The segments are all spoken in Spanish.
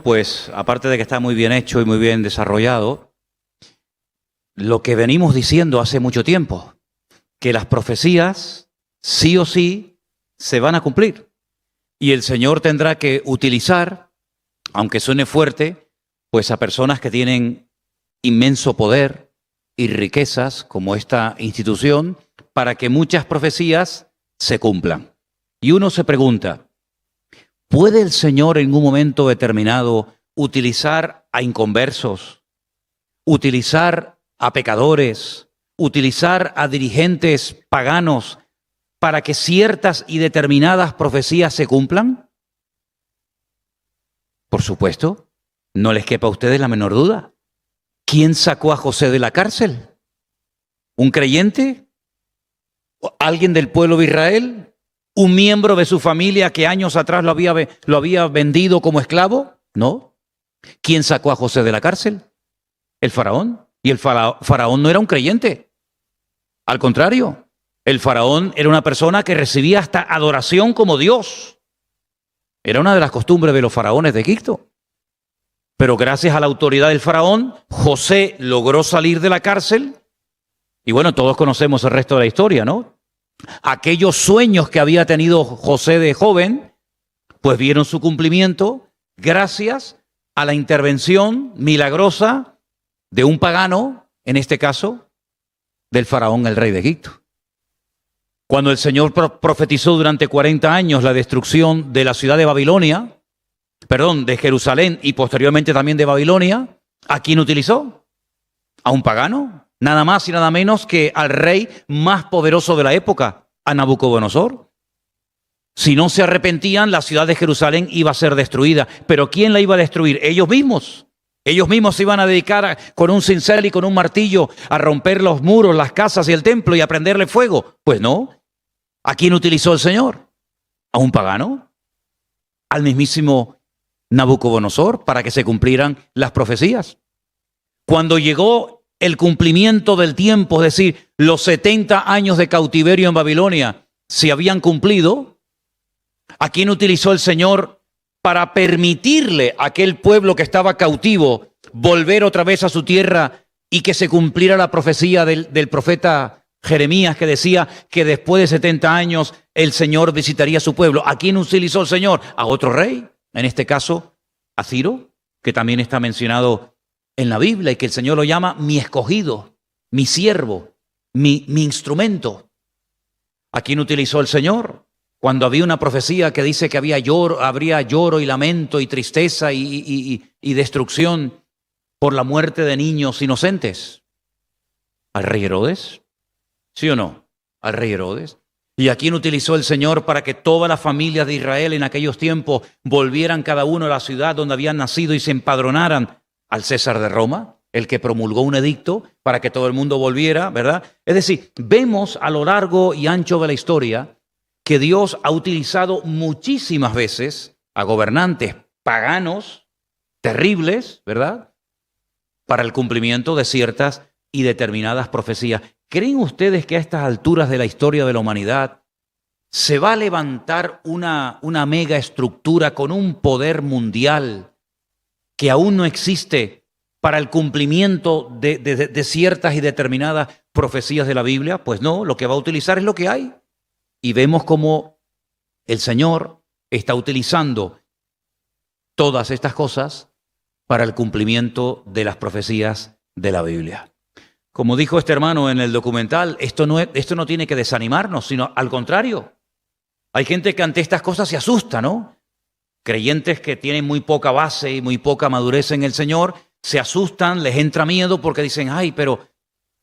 pues aparte de que está muy bien hecho y muy bien desarrollado, lo que venimos diciendo hace mucho tiempo, que las profecías sí o sí se van a cumplir. Y el Señor tendrá que utilizar, aunque suene fuerte, pues a personas que tienen inmenso poder y riquezas, como esta institución, para que muchas profecías se cumplan. Y uno se pregunta, ¿puede el Señor en un momento determinado utilizar a inconversos, utilizar a pecadores, utilizar a dirigentes paganos para que ciertas y determinadas profecías se cumplan? Por supuesto, no les quepa a ustedes la menor duda. ¿Quién sacó a José de la cárcel? ¿Un creyente? ¿Alguien del pueblo de Israel? ¿Un miembro de su familia que años atrás lo había vendido como esclavo? No. ¿Quién sacó a José de la cárcel? El faraón. Y el faraón no era un creyente. Al contrario, el faraón era una persona que recibía hasta adoración como Dios. Era una de las costumbres de los faraones de Egipto. Pero gracias a la autoridad del faraón, José logró salir de la cárcel. Y bueno, todos conocemos el resto de la historia, ¿no? Aquellos sueños que había tenido José de joven, pues vieron su cumplimiento gracias a la intervención milagrosa de un pagano, en este caso, del faraón, el rey de Egipto. Cuando el Señor profetizó durante 40 años la destrucción de la ciudad de Babilonia, de Jerusalén y posteriormente también de Babilonia, ¿a quién utilizó? ¿A un pagano? Nada más y nada menos que al rey más poderoso de la época, a Nabucodonosor. Si no se arrepentían, la ciudad de Jerusalén iba a ser destruida. ¿Pero quién la iba a destruir? Ellos mismos. Ellos mismos se iban a dedicar con un cincel y con un martillo a romper los muros, las casas y el templo y a prenderle fuego. Pues no. ¿A quién utilizó el Señor? ¿A un pagano? ¿Al mismísimo Nabucodonosor para que se cumplieran las profecías? Cuando llegó el cumplimiento del tiempo, es decir, los 70 años de cautiverio en Babilonia se habían cumplido, ¿a quién utilizó el Señor para permitirle a aquel pueblo que estaba cautivo volver otra vez a su tierra y que se cumpliera la profecía del profeta Jeremías, que decía que después de 70 años el Señor visitaría a su pueblo? ¿A quién utilizó el Señor? A otro rey, en este caso a Ciro, que también está mencionado en la Biblia y que el Señor lo llama mi escogido, mi siervo, mi instrumento. ¿A quién utilizó el Señor? Cuando había una profecía que dice que habría lloro y lamento y tristeza y destrucción por la muerte de niños inocentes. ¿Al rey Herodes? ¿Sí o no? Al rey Herodes. ¿Y a quién utilizó el Señor para que todas las familias de Israel en aquellos tiempos volvieran cada uno a la ciudad donde habían nacido y se empadronaran? Al César de Roma, el que promulgó un edicto para que todo el mundo volviera, ¿verdad? Es decir, vemos a lo largo y ancho de la historia que Dios ha utilizado muchísimas veces a gobernantes paganos terribles, ¿verdad?, para el cumplimiento de ciertas y determinadas profecías. ¿Creen ustedes que a estas alturas de la historia de la humanidad se va a levantar una mega estructura con un poder mundial que aún no existe para el cumplimiento de ciertas y determinadas profecías de la Biblia? Pues no, lo que va a utilizar es lo que hay. Y vemos cómo el Señor está utilizando todas estas cosas para el cumplimiento de las profecías de la Biblia. Como dijo este hermano en el documental, esto no tiene que desanimarnos, sino al contrario. Hay gente que ante estas cosas se asusta, ¿no? Creyentes que tienen muy poca base y muy poca madurez en el Señor, se asustan, les entra miedo porque dicen, ay, pero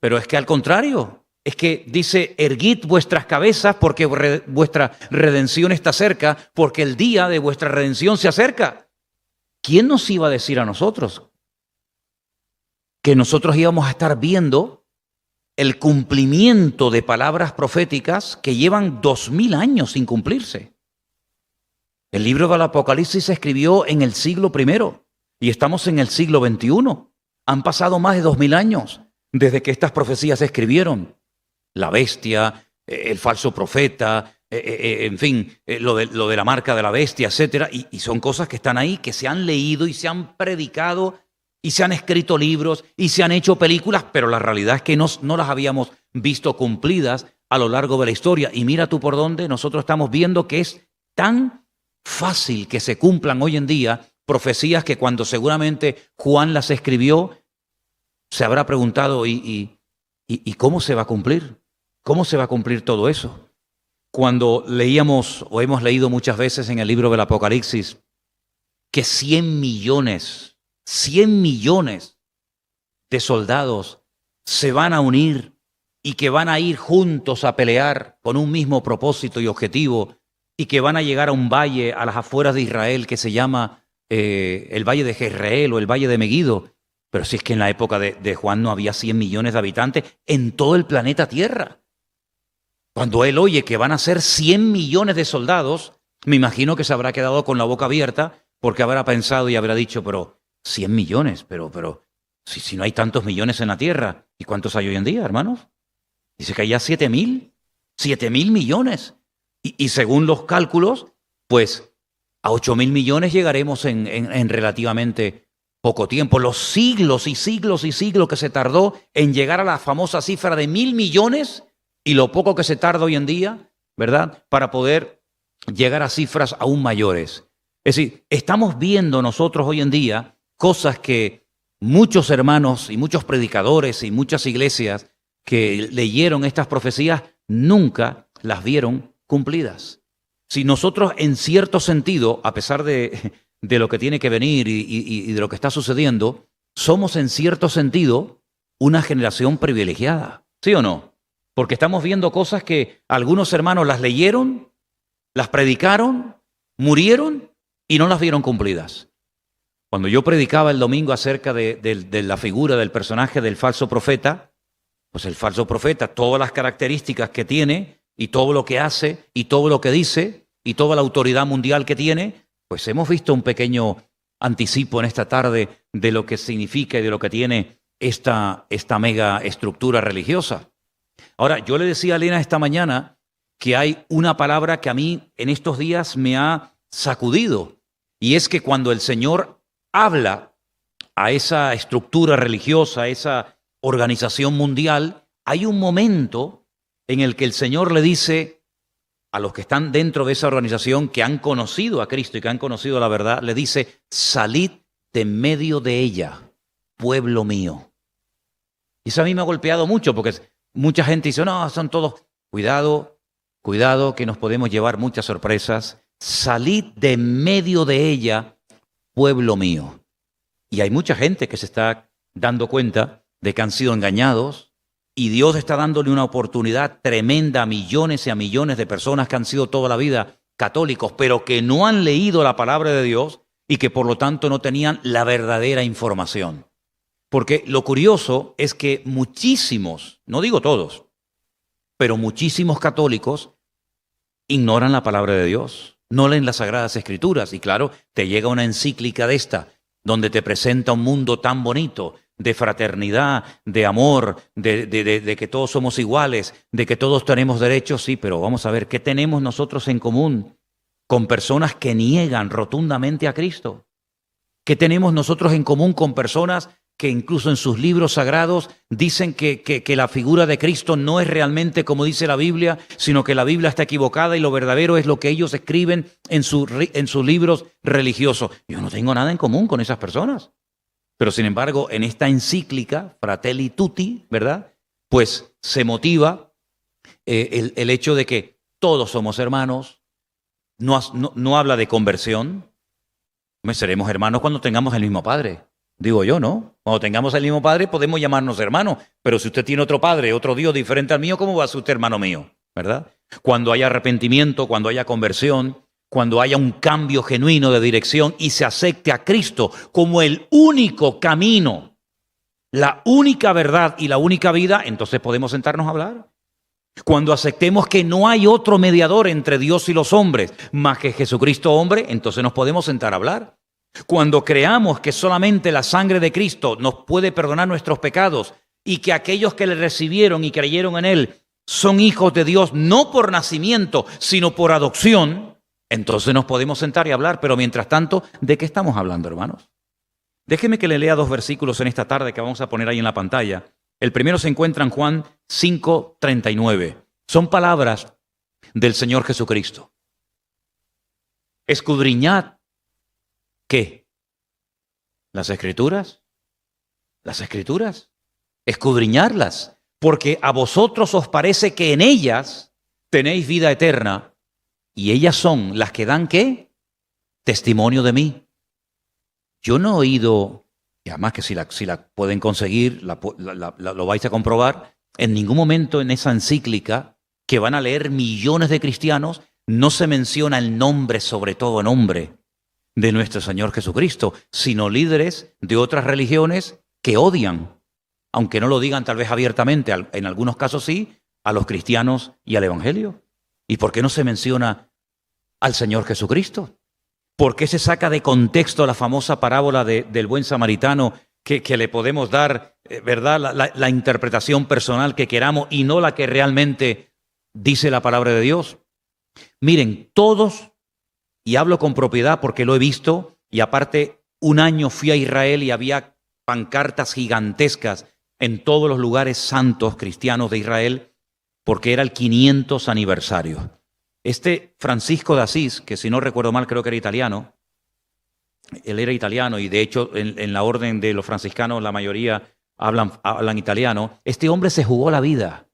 es que al contrario. Es que dice, erguid vuestras cabezas porque vuestra redención está cerca, porque el día de vuestra redención se acerca. ¿Quién nos iba a decir a nosotros que nosotros íbamos a estar viendo el cumplimiento de palabras proféticas que llevan 2000 años sin cumplirse? El libro del Apocalipsis se escribió en el siglo I y estamos en el siglo XXI. Han pasado más de 2000 años desde que estas profecías se escribieron. La bestia, el falso profeta, en fin, lo de la marca de la bestia, etcétera, y son cosas que están ahí, que se han leído y se han predicado y se han escrito libros y se han hecho películas, pero la realidad es que no las habíamos visto cumplidas a lo largo de la historia. Y mira tú por dónde nosotros estamos viendo que es tan fácil que se cumplan hoy en día profecías que cuando seguramente Juan las escribió, se habrá preguntado, ¿y cómo se va a cumplir? ¿Cómo se va a cumplir todo eso? Cuando leíamos o hemos leído muchas veces en el libro del Apocalipsis que 100 millones de soldados se van a unir y que van a ir juntos a pelear con un mismo propósito y objetivo y que van a llegar a un valle a las afueras de Israel que se llama el Valle de Jezreel o el Valle de Meguido. Pero si es que en la época de Juan no había 100 millones de habitantes en todo el planeta Tierra. Cuando él oye que van a ser 100 millones de soldados, me imagino que se habrá quedado con la boca abierta porque habrá pensado y habrá dicho, pero 100 millones, pero si no hay tantos millones en la Tierra, ¿y cuántos hay hoy en día, hermanos? Dice que hay ya 7.000 millones. Y según los cálculos, pues a 8.000 millones llegaremos en relativamente poco tiempo. Los siglos y siglos y siglos que se tardó en llegar a la famosa cifra de 1.000 millones y lo poco que se tarda hoy en día, ¿verdad?, para poder llegar a cifras aún mayores. Es decir, estamos viendo nosotros hoy en día cosas que muchos hermanos y muchos predicadores y muchas iglesias que leyeron estas profecías nunca las vieron cumplidas. Si nosotros en cierto sentido, a pesar de lo que tiene que venir y de lo que está sucediendo, somos en cierto sentido una generación privilegiada, ¿sí o no? Porque estamos viendo cosas que algunos hermanos las leyeron, las predicaron, murieron y no las vieron cumplidas. Cuando yo predicaba el domingo acerca de la figura del personaje del falso profeta, pues el falso profeta, todas las características que tiene y todo lo que hace y todo lo que dice y toda la autoridad mundial que tiene, pues hemos visto un pequeño anticipo en esta tarde de lo que significa y de lo que tiene esta mega estructura religiosa. Ahora, yo le decía a Elena esta mañana que hay una palabra que a mí en estos días me ha sacudido, y es que cuando el Señor habla a esa estructura religiosa, a esa organización mundial, hay un momento en el que el Señor le dice a los que están dentro de esa organización, que han conocido a Cristo y que han conocido la verdad, le dice, salid de en medio de ella, pueblo mío. Y eso a mí me ha golpeado mucho, porque mucha gente dice, no, son todos, cuidado, que nos podemos llevar muchas sorpresas. Salid de en medio de ella, pueblo mío. Y hay mucha gente que se está dando cuenta de que han sido engañados, y Dios está dándole una oportunidad tremenda a millones y a millones de personas que han sido toda la vida católicos, pero que no han leído la palabra de Dios y que por lo tanto no tenían la verdadera información. Porque lo curioso es que muchísimos, no digo todos, pero muchísimos católicos ignoran la palabra de Dios, no leen las Sagradas Escrituras. Y claro, te llega una encíclica de esta, donde te presenta un mundo tan bonito, de fraternidad, de amor, de que todos somos iguales, de que todos tenemos derechos, sí, pero vamos a ver, ¿qué tenemos nosotros en común con personas que niegan rotundamente a Cristo? ¿Qué tenemos nosotros en común con personas que incluso en sus libros sagrados dicen que la figura de Cristo no es realmente como dice la Biblia, sino que la Biblia está equivocada y lo verdadero es lo que ellos escriben en sus libros religiosos? Yo no tengo nada en común con esas personas. Pero sin embargo, en esta encíclica, Fratelli Tutti, ¿verdad?, pues se motiva el hecho de que todos somos hermanos, no habla de conversión. Seremos hermanos cuando tengamos el mismo padre, digo yo, ¿no? Cuando tengamos el mismo padre podemos llamarnos hermanos, pero si usted tiene otro padre, otro Dios diferente al mío, ¿cómo va a ser usted hermano mío? ¿Verdad? Cuando haya arrepentimiento, cuando haya conversión, cuando haya un cambio genuino de dirección y se acepte a Cristo como el único camino, la única verdad y la única vida, entonces podemos sentarnos a hablar. Cuando aceptemos que no hay otro mediador entre Dios y los hombres más que Jesucristo hombre, entonces nos podemos sentar a hablar. Cuando creamos que solamente la sangre de Cristo nos puede perdonar nuestros pecados y que aquellos que le recibieron y creyeron en Él son hijos de Dios no por nacimiento, sino por adopción, entonces nos podemos sentar y hablar. Pero mientras tanto, ¿de qué estamos hablando, hermanos? Déjeme que le lea 2 versículos en esta tarde que vamos a poner ahí en la pantalla. El primero se encuentra en Juan 5:39. Son palabras del Señor Jesucristo. Escudriñad, ¿qué? ¿Las Escrituras? ¿Las Escrituras? Escudriñarlas, porque a vosotros os parece que en ellas tenéis vida eterna, y ellas son las que dan, ¿qué? Testimonio de mí. Yo no he oído, y además que si la pueden conseguir, lo vais a comprobar, en ningún momento en esa encíclica que van a leer millones de cristianos, no se menciona el nombre, sobre todo nombre, de nuestro Señor Jesucristo, sino líderes de otras religiones que odian, aunque no lo digan tal vez abiertamente, en algunos casos sí, a los cristianos y al Evangelio. ¿Y por qué no se menciona al Señor Jesucristo? ¿Por qué se saca de contexto la famosa parábola del buen samaritano que le podemos dar, ¿verdad?, la interpretación personal que queramos y no la que realmente dice la palabra de Dios? Miren, todos, y hablo con propiedad porque lo he visto, y aparte un año fui a Israel y había pancartas gigantescas en todos los lugares santos cristianos de Israel porque era el 500 aniversario. Este Francisco de Asís, que si no recuerdo mal creo que era italiano, él era italiano y de hecho en la orden de los franciscanos la mayoría hablan italiano. Este hombre se jugó la vida.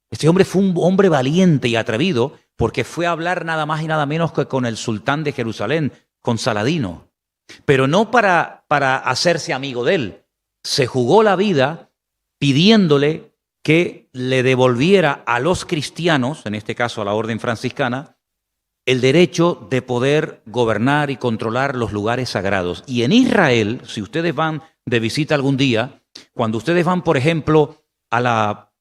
Este hombre fue un hombre valiente y atrevido porque fue a hablar nada más y nada menos que con el sultán de Jerusalén, con Saladino. Pero no para hacerse amigo de él. Se jugó la vida pidiéndole que le devolviera a los cristianos, en este caso a la orden franciscana, el derecho de poder gobernar y controlar los lugares sagrados. Y en Israel, si ustedes van de visita algún día, cuando ustedes van, por ejemplo, a la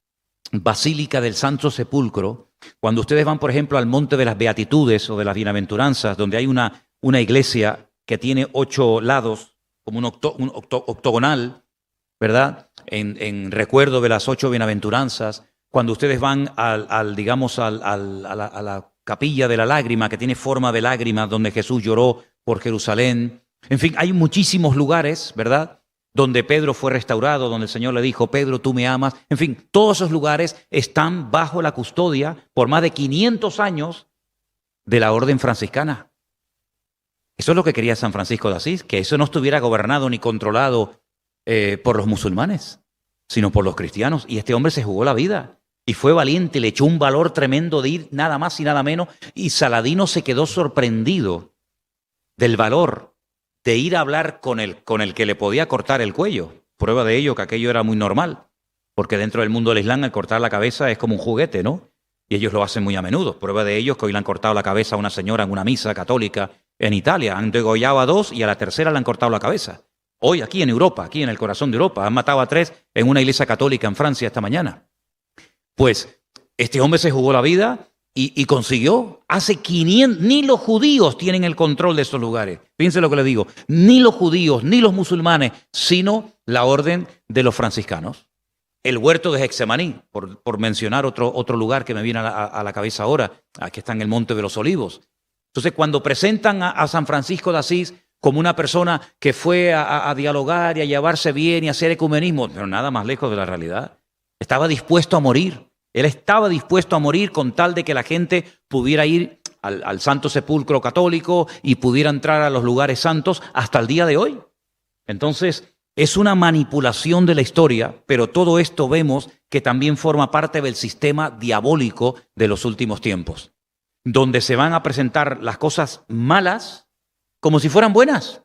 Basílica del Santo Sepulcro, cuando ustedes van, por ejemplo, al Monte de las Beatitudes o de las Bienaventuranzas, donde hay una iglesia que tiene 8 lados, como un octogonal, ¿verdad?, en recuerdo de las 8 bienaventuranzas, cuando ustedes van a la capilla de la lágrima, que tiene forma de lágrima, donde Jesús lloró por Jerusalén. En fin, hay muchísimos lugares, ¿verdad?, donde Pedro fue restaurado, donde el Señor le dijo, Pedro, tú me amas. En fin, todos esos lugares están bajo la custodia por más de 500 años de la orden franciscana. Eso es lo que quería San Francisco de Asís, que eso no estuviera gobernado ni controlado por los musulmanes, sino por los cristianos. Y este hombre se jugó la vida y fue valiente, le echó un valor tremendo de ir nada más y nada menos. Y Saladino se quedó sorprendido del valor de ir a hablar con el que le podía cortar el cuello. Prueba de ello que aquello era muy normal, porque dentro del mundo del Islam el cortar la cabeza es como un juguete, ¿no? Y ellos lo hacen muy a menudo. Prueba de ello es que hoy le han cortado la cabeza a una señora en una misa católica en Italia. Han degollado a 2 y a la tercera le han cortado la cabeza. Hoy aquí en Europa, aquí en el corazón de Europa, han matado a 3 en una iglesia católica en Francia esta mañana. Pues este hombre se jugó la vida y consiguió. Hace 500, ni los judíos tienen el control de estos lugares. Fíjense lo que les digo, ni los judíos, ni los musulmanes, sino la orden de los franciscanos. El huerto de Getsemaní, por mencionar otro lugar que me viene a la cabeza ahora, aquí está en el Monte de los Olivos. Entonces, cuando presentan a San Francisco de Asís como una persona que fue a dialogar y a llevarse bien y a hacer ecumenismo, pero nada más lejos de la realidad. Estaba dispuesto a morir. Él estaba dispuesto a morir con tal de que la gente pudiera ir al Santo Sepulcro católico y pudiera entrar a los lugares santos hasta el día de hoy. Entonces, es una manipulación de la historia, pero todo esto vemos que también forma parte del sistema diabólico de los últimos tiempos, donde se van a presentar las cosas malas como si fueran buenas.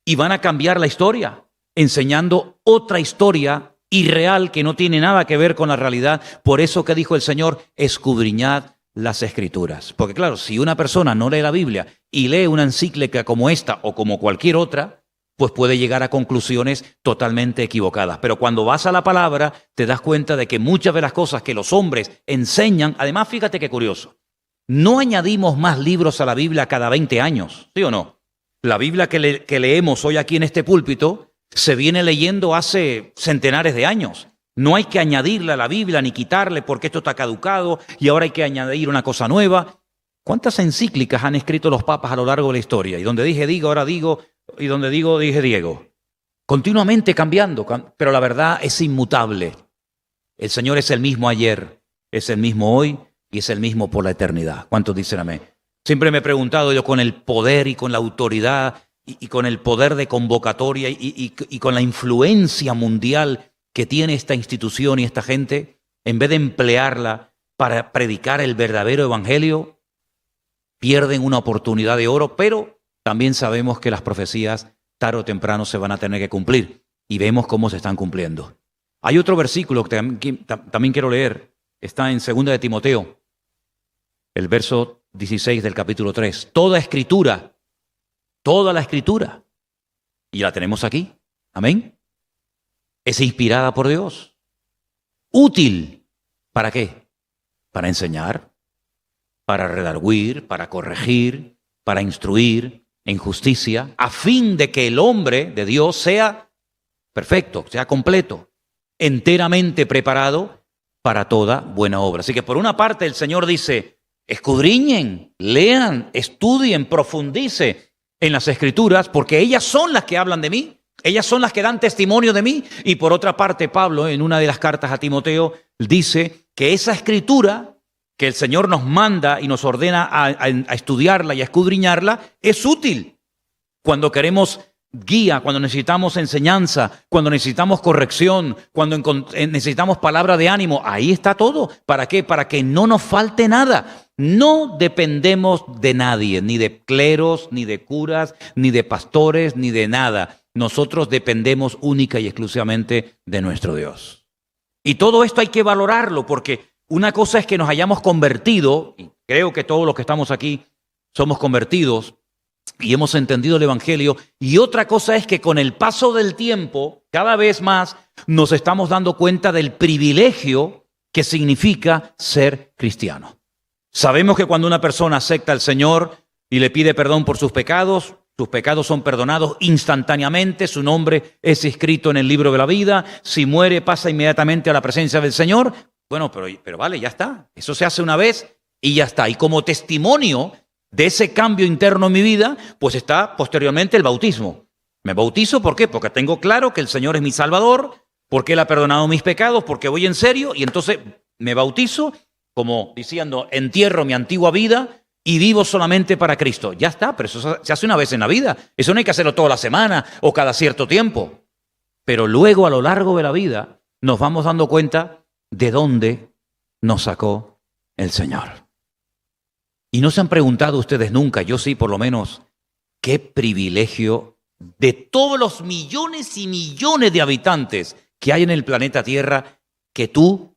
Y van a cambiar la historia, enseñando otra historia irreal que no tiene nada que ver con la realidad. Por eso que dijo el Señor, escudriñad las Escrituras. Porque claro, si una persona no lee la Biblia y lee una encíclica como esta o como cualquier otra, pues puede llegar a conclusiones totalmente equivocadas. Pero cuando vas a la palabra, te das cuenta de que muchas de las cosas que los hombres enseñan, además fíjate qué curioso, no añadimos más libros a la Biblia cada 20 años, ¿sí o no? La Biblia que leemos hoy aquí en este púlpito se viene leyendo hace centenares de años. No hay que añadirle a la Biblia ni quitarle porque esto está caducado y ahora hay que añadir una cosa nueva. ¿Cuántas encíclicas han escrito los papas a lo largo de la historia? Y donde dije digo, ahora digo, y donde digo, dije Diego. Continuamente cambiando, pero la verdad es inmutable. El Señor es el mismo ayer, es el mismo hoy y es el mismo por la eternidad. ¿Cuántos dicen amén? Siempre me he preguntado yo, con el poder y con la autoridad y con el poder de convocatoria y con la influencia mundial que tiene esta institución y esta gente, en vez de emplearla para predicar el verdadero evangelio, pierden una oportunidad de oro, pero también sabemos que las profecías tarde o temprano se van a tener que cumplir y vemos cómo se están cumpliendo. Hay otro versículo que también quiero leer, está en 2 de Timoteo, el verso 16 del capítulo 3. Toda la escritura, y la tenemos aquí, amén, es inspirada por Dios, útil, ¿para qué? Para enseñar, para redarguir, para corregir, para instruir en justicia, a fin de que el hombre de Dios sea perfecto, sea completo, enteramente preparado para toda buena obra. Así que por una parte el Señor dice, escudriñen, lean, estudien, profundicen en las Escrituras, porque ellas son las que hablan de mí, ellas son las que dan testimonio de mí. Y por otra parte, Pablo, en una de las cartas a Timoteo, dice que esa Escritura que el Señor nos manda y nos ordena a estudiarla y a escudriñarla, es útil cuando queremos guía, cuando necesitamos enseñanza, cuando necesitamos corrección, cuando necesitamos palabra de ánimo. Ahí está todo. ¿Para qué? Para que no nos falte nada. No dependemos de nadie, ni de cleros, ni de curas, ni de pastores, ni de nada. Nosotros dependemos única y exclusivamente de nuestro Dios. Y todo esto hay que valorarlo, porque una cosa es que nos hayamos convertido, y creo que todos los que estamos aquí somos convertidos y hemos entendido el Evangelio, y otra cosa es que con el paso del tiempo, cada vez más nos estamos dando cuenta del privilegio que significa ser cristiano. Sabemos que cuando una persona acepta al Señor y le pide perdón por sus pecados son perdonados instantáneamente, su nombre es escrito en el libro de la vida, si muere pasa inmediatamente a la presencia del Señor. Bueno, pero vale, ya está. Eso se hace una vez y ya está. Y como testimonio de ese cambio interno en mi vida, pues está posteriormente el bautismo. Me bautizo, ¿por qué? Porque tengo claro que el Señor es mi Salvador, porque Él ha perdonado mis pecados, porque voy en serio, y entonces me bautizo, como diciendo, entierro mi antigua vida y vivo solamente para Cristo. Ya está, pero eso se hace una vez en la vida. Eso no hay que hacerlo toda la semana o cada cierto tiempo. Pero luego, a lo largo de la vida, nos vamos dando cuenta de dónde nos sacó el Señor. Y no se han preguntado ustedes nunca, yo sí por lo menos, qué privilegio de todos los millones y millones de habitantes que hay en el planeta Tierra, que tú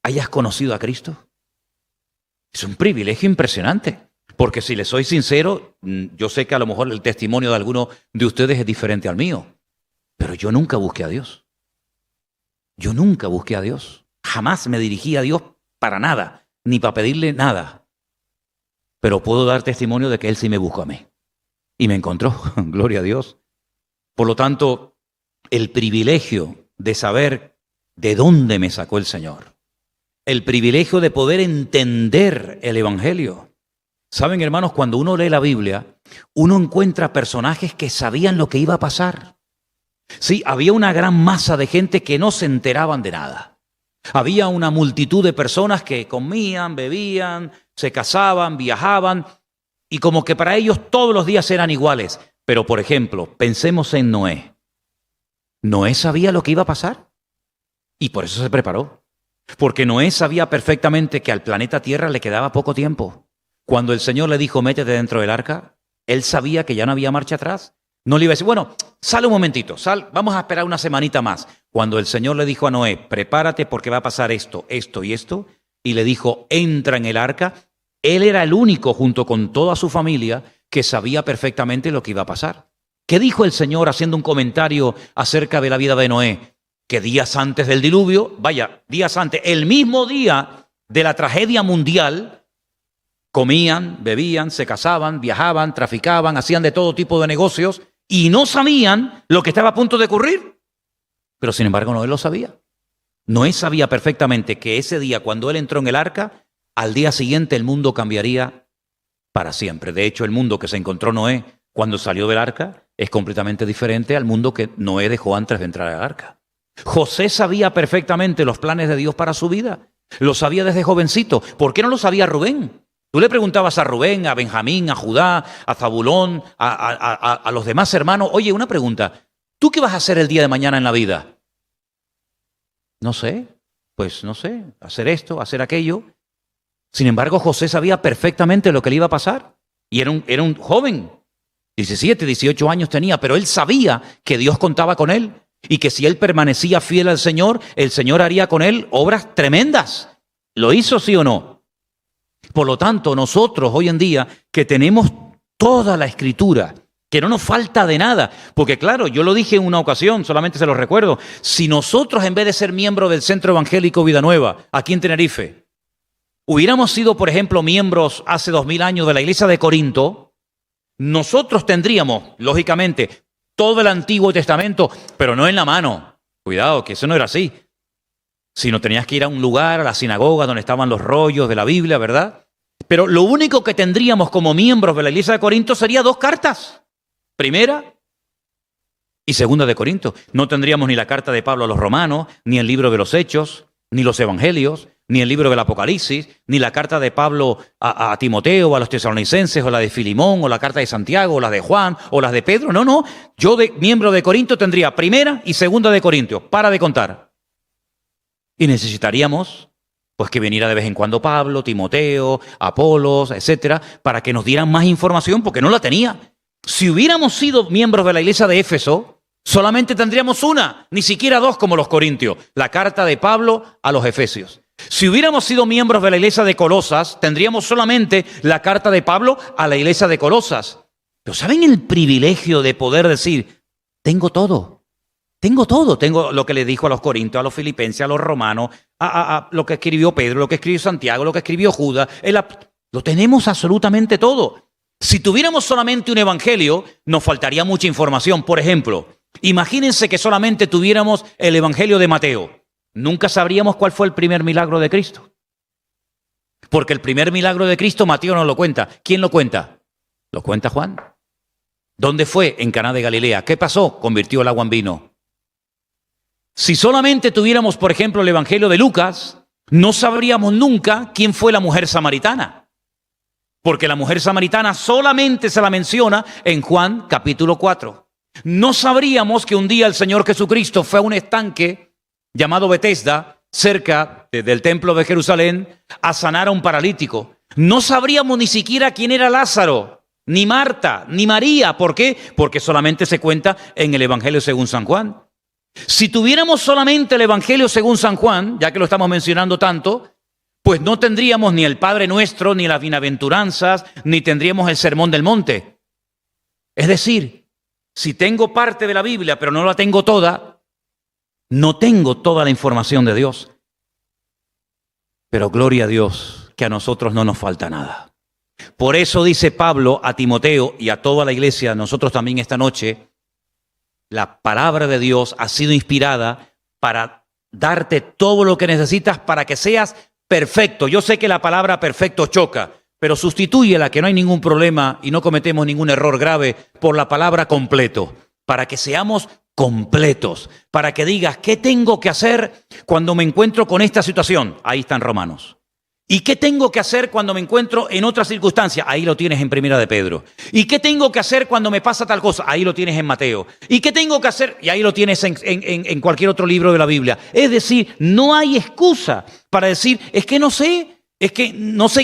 hayas conocido a Cristo. Es un privilegio impresionante, porque si les soy sincero, yo sé que a lo mejor el testimonio de alguno de ustedes es diferente al mío, pero yo nunca busqué a Dios. Yo nunca busqué a Dios, jamás me dirigí a Dios para nada, ni para pedirle nada. Pero puedo dar testimonio de que Él sí me buscó a mí y me encontró, gloria a Dios. Por lo tanto, el privilegio de saber de dónde me sacó el Señor, el privilegio de poder entender el Evangelio. Saben, hermanos, cuando uno lee la Biblia, uno encuentra personajes que sabían lo que iba a pasar. Sí, había una gran masa de gente que no se enteraban de nada. Había una multitud de personas que comían, bebían, se casaban, viajaban, y como que para ellos todos los días eran iguales. Pero, por ejemplo, pensemos en Noé. Noé sabía lo que iba a pasar y por eso se preparó. Porque Noé sabía perfectamente que al planeta Tierra le quedaba poco tiempo. Cuando el Señor le dijo, métete dentro del arca, él sabía que ya no había marcha atrás. No le iba a decir, bueno, sal un momentito, vamos a esperar una semanita más. Cuando el Señor le dijo a Noé, prepárate porque va a pasar esto, esto y esto, y le dijo, entra en el arca, él era el único junto con toda su familia que sabía perfectamente lo que iba a pasar. ¿Qué dijo el Señor haciendo un comentario acerca de la vida de Noé? Que días antes del diluvio, días antes, el mismo día de la tragedia mundial, comían, bebían, se casaban, viajaban, traficaban, hacían de todo tipo de negocios y no sabían lo que estaba a punto de ocurrir. Pero sin embargo Noé lo sabía. Noé sabía perfectamente que ese día, cuando él entró en el arca, al día siguiente el mundo cambiaría para siempre. De hecho, el mundo que se encontró Noé cuando salió del arca es completamente diferente al mundo que Noé dejó antes de entrar al arca. José sabía perfectamente los planes de Dios para su vida. Lo sabía desde jovencito. ¿Por qué no lo sabía Rubén? Tú le preguntabas a Rubén, a Benjamín, a Judá, a Zabulón, a los demás hermanos, oye, una pregunta, ¿tú qué vas a hacer el día de mañana en la vida? No sé, pues no sé, hacer esto, hacer aquello. Sin embargo, José sabía perfectamente lo que le iba a pasar. Y era un joven, 17, 18 años tenía, pero él sabía que Dios contaba con él y que si él permanecía fiel al Señor, el Señor haría con él obras tremendas. ¿Lo hizo, sí o no? Por lo tanto, nosotros hoy en día que tenemos toda la Escritura, que no nos falta de nada, porque claro, yo lo dije en una ocasión, solamente se lo recuerdo, si nosotros en vez de ser miembros del Centro Evangélico Vida Nueva, aquí en Tenerife, hubiéramos sido, por ejemplo, miembros hace 2000 años de la iglesia de Corinto, nosotros tendríamos, lógicamente, todo el Antiguo Testamento, pero no en la mano. Cuidado, que eso no era así. Sino tenías que ir a un lugar, a la sinagoga, donde estaban los rollos de la Biblia, ¿verdad? Pero lo único que tendríamos como miembros de la iglesia de Corinto sería 2 cartas. Primera y segunda de Corinto. No tendríamos ni la carta de Pablo a los romanos, ni el libro de los Hechos, ni los Evangelios, ni el libro del Apocalipsis, ni la carta de Pablo a Timoteo, o a los tesalonicenses, o la de Filimón, o la carta de Santiago, o la de Juan, o las de Pedro. No, no. Yo, de miembro de Corinto, tendría primera y segunda de Corintios. Para de contar. Y necesitaríamos, pues, que viniera de vez en cuando Pablo, Timoteo, Apolos, etcétera, para que nos dieran más información, porque no la tenía. Si hubiéramos sido miembros de la iglesia de Éfeso, solamente tendríamos una, ni siquiera 2 como los corintios, la carta de Pablo a los efesios. Si hubiéramos sido miembros de la iglesia de Colosas, tendríamos solamente la carta de Pablo a la iglesia de Colosas. Pero ¿saben el privilegio de poder decir, tengo todo? Tengo todo, tengo lo que le dijo a los corintios, a los filipenses, a los romanos, a lo que escribió Pedro, lo que escribió Santiago, lo que escribió Judas. Lo tenemos absolutamente todo. Si tuviéramos solamente un evangelio, nos faltaría mucha información. Por ejemplo, imagínense que solamente tuviéramos el evangelio de Mateo. Nunca sabríamos cuál fue el primer milagro de Cristo. Porque el primer milagro de Cristo Mateo no lo cuenta. ¿Quién lo cuenta? Lo cuenta Juan. ¿Dónde fue? En Caná de Galilea. ¿Qué pasó? Convirtió el agua en vino. Si solamente tuviéramos, por ejemplo, el evangelio de Lucas, no sabríamos nunca quién fue la mujer samaritana. Porque la mujer samaritana solamente se la menciona en Juan capítulo 4. No sabríamos que un día el Señor Jesucristo fue a un estanque llamado Betesda, cerca del templo de Jerusalén, a sanar a un paralítico. No sabríamos ni siquiera quién era Lázaro, ni Marta, ni María. ¿Por qué? Porque solamente se cuenta en el Evangelio según San Juan. Si tuviéramos solamente el Evangelio según San Juan, ya que lo estamos mencionando tanto, pues no tendríamos ni el Padre Nuestro, ni las bienaventuranzas, ni tendríamos el Sermón del Monte. Es decir, si tengo parte de la Biblia, pero no la tengo toda, no tengo toda la información de Dios. Pero gloria a Dios, que a nosotros no nos falta nada. Por eso dice Pablo a Timoteo y a toda la iglesia, nosotros también esta noche, la palabra de Dios ha sido inspirada para darte todo lo que necesitas para que seas perfecto. Yo sé que la palabra perfecto choca, pero sustitúyela, que no hay ningún problema y no cometemos ningún error grave, por la palabra completo, para que seamos completos, para que digas, ¿qué tengo que hacer cuando me encuentro con esta situación? Ahí están Romanos. ¿Y qué tengo que hacer cuando me encuentro en otra circunstancia? Ahí lo tienes en Primera de Pedro. ¿Y qué tengo que hacer cuando me pasa tal cosa? Ahí lo tienes en Mateo. ¿Y qué tengo que hacer? Y ahí lo tienes en cualquier otro libro de la Biblia. Es decir, no hay excusa para decir, es que no sé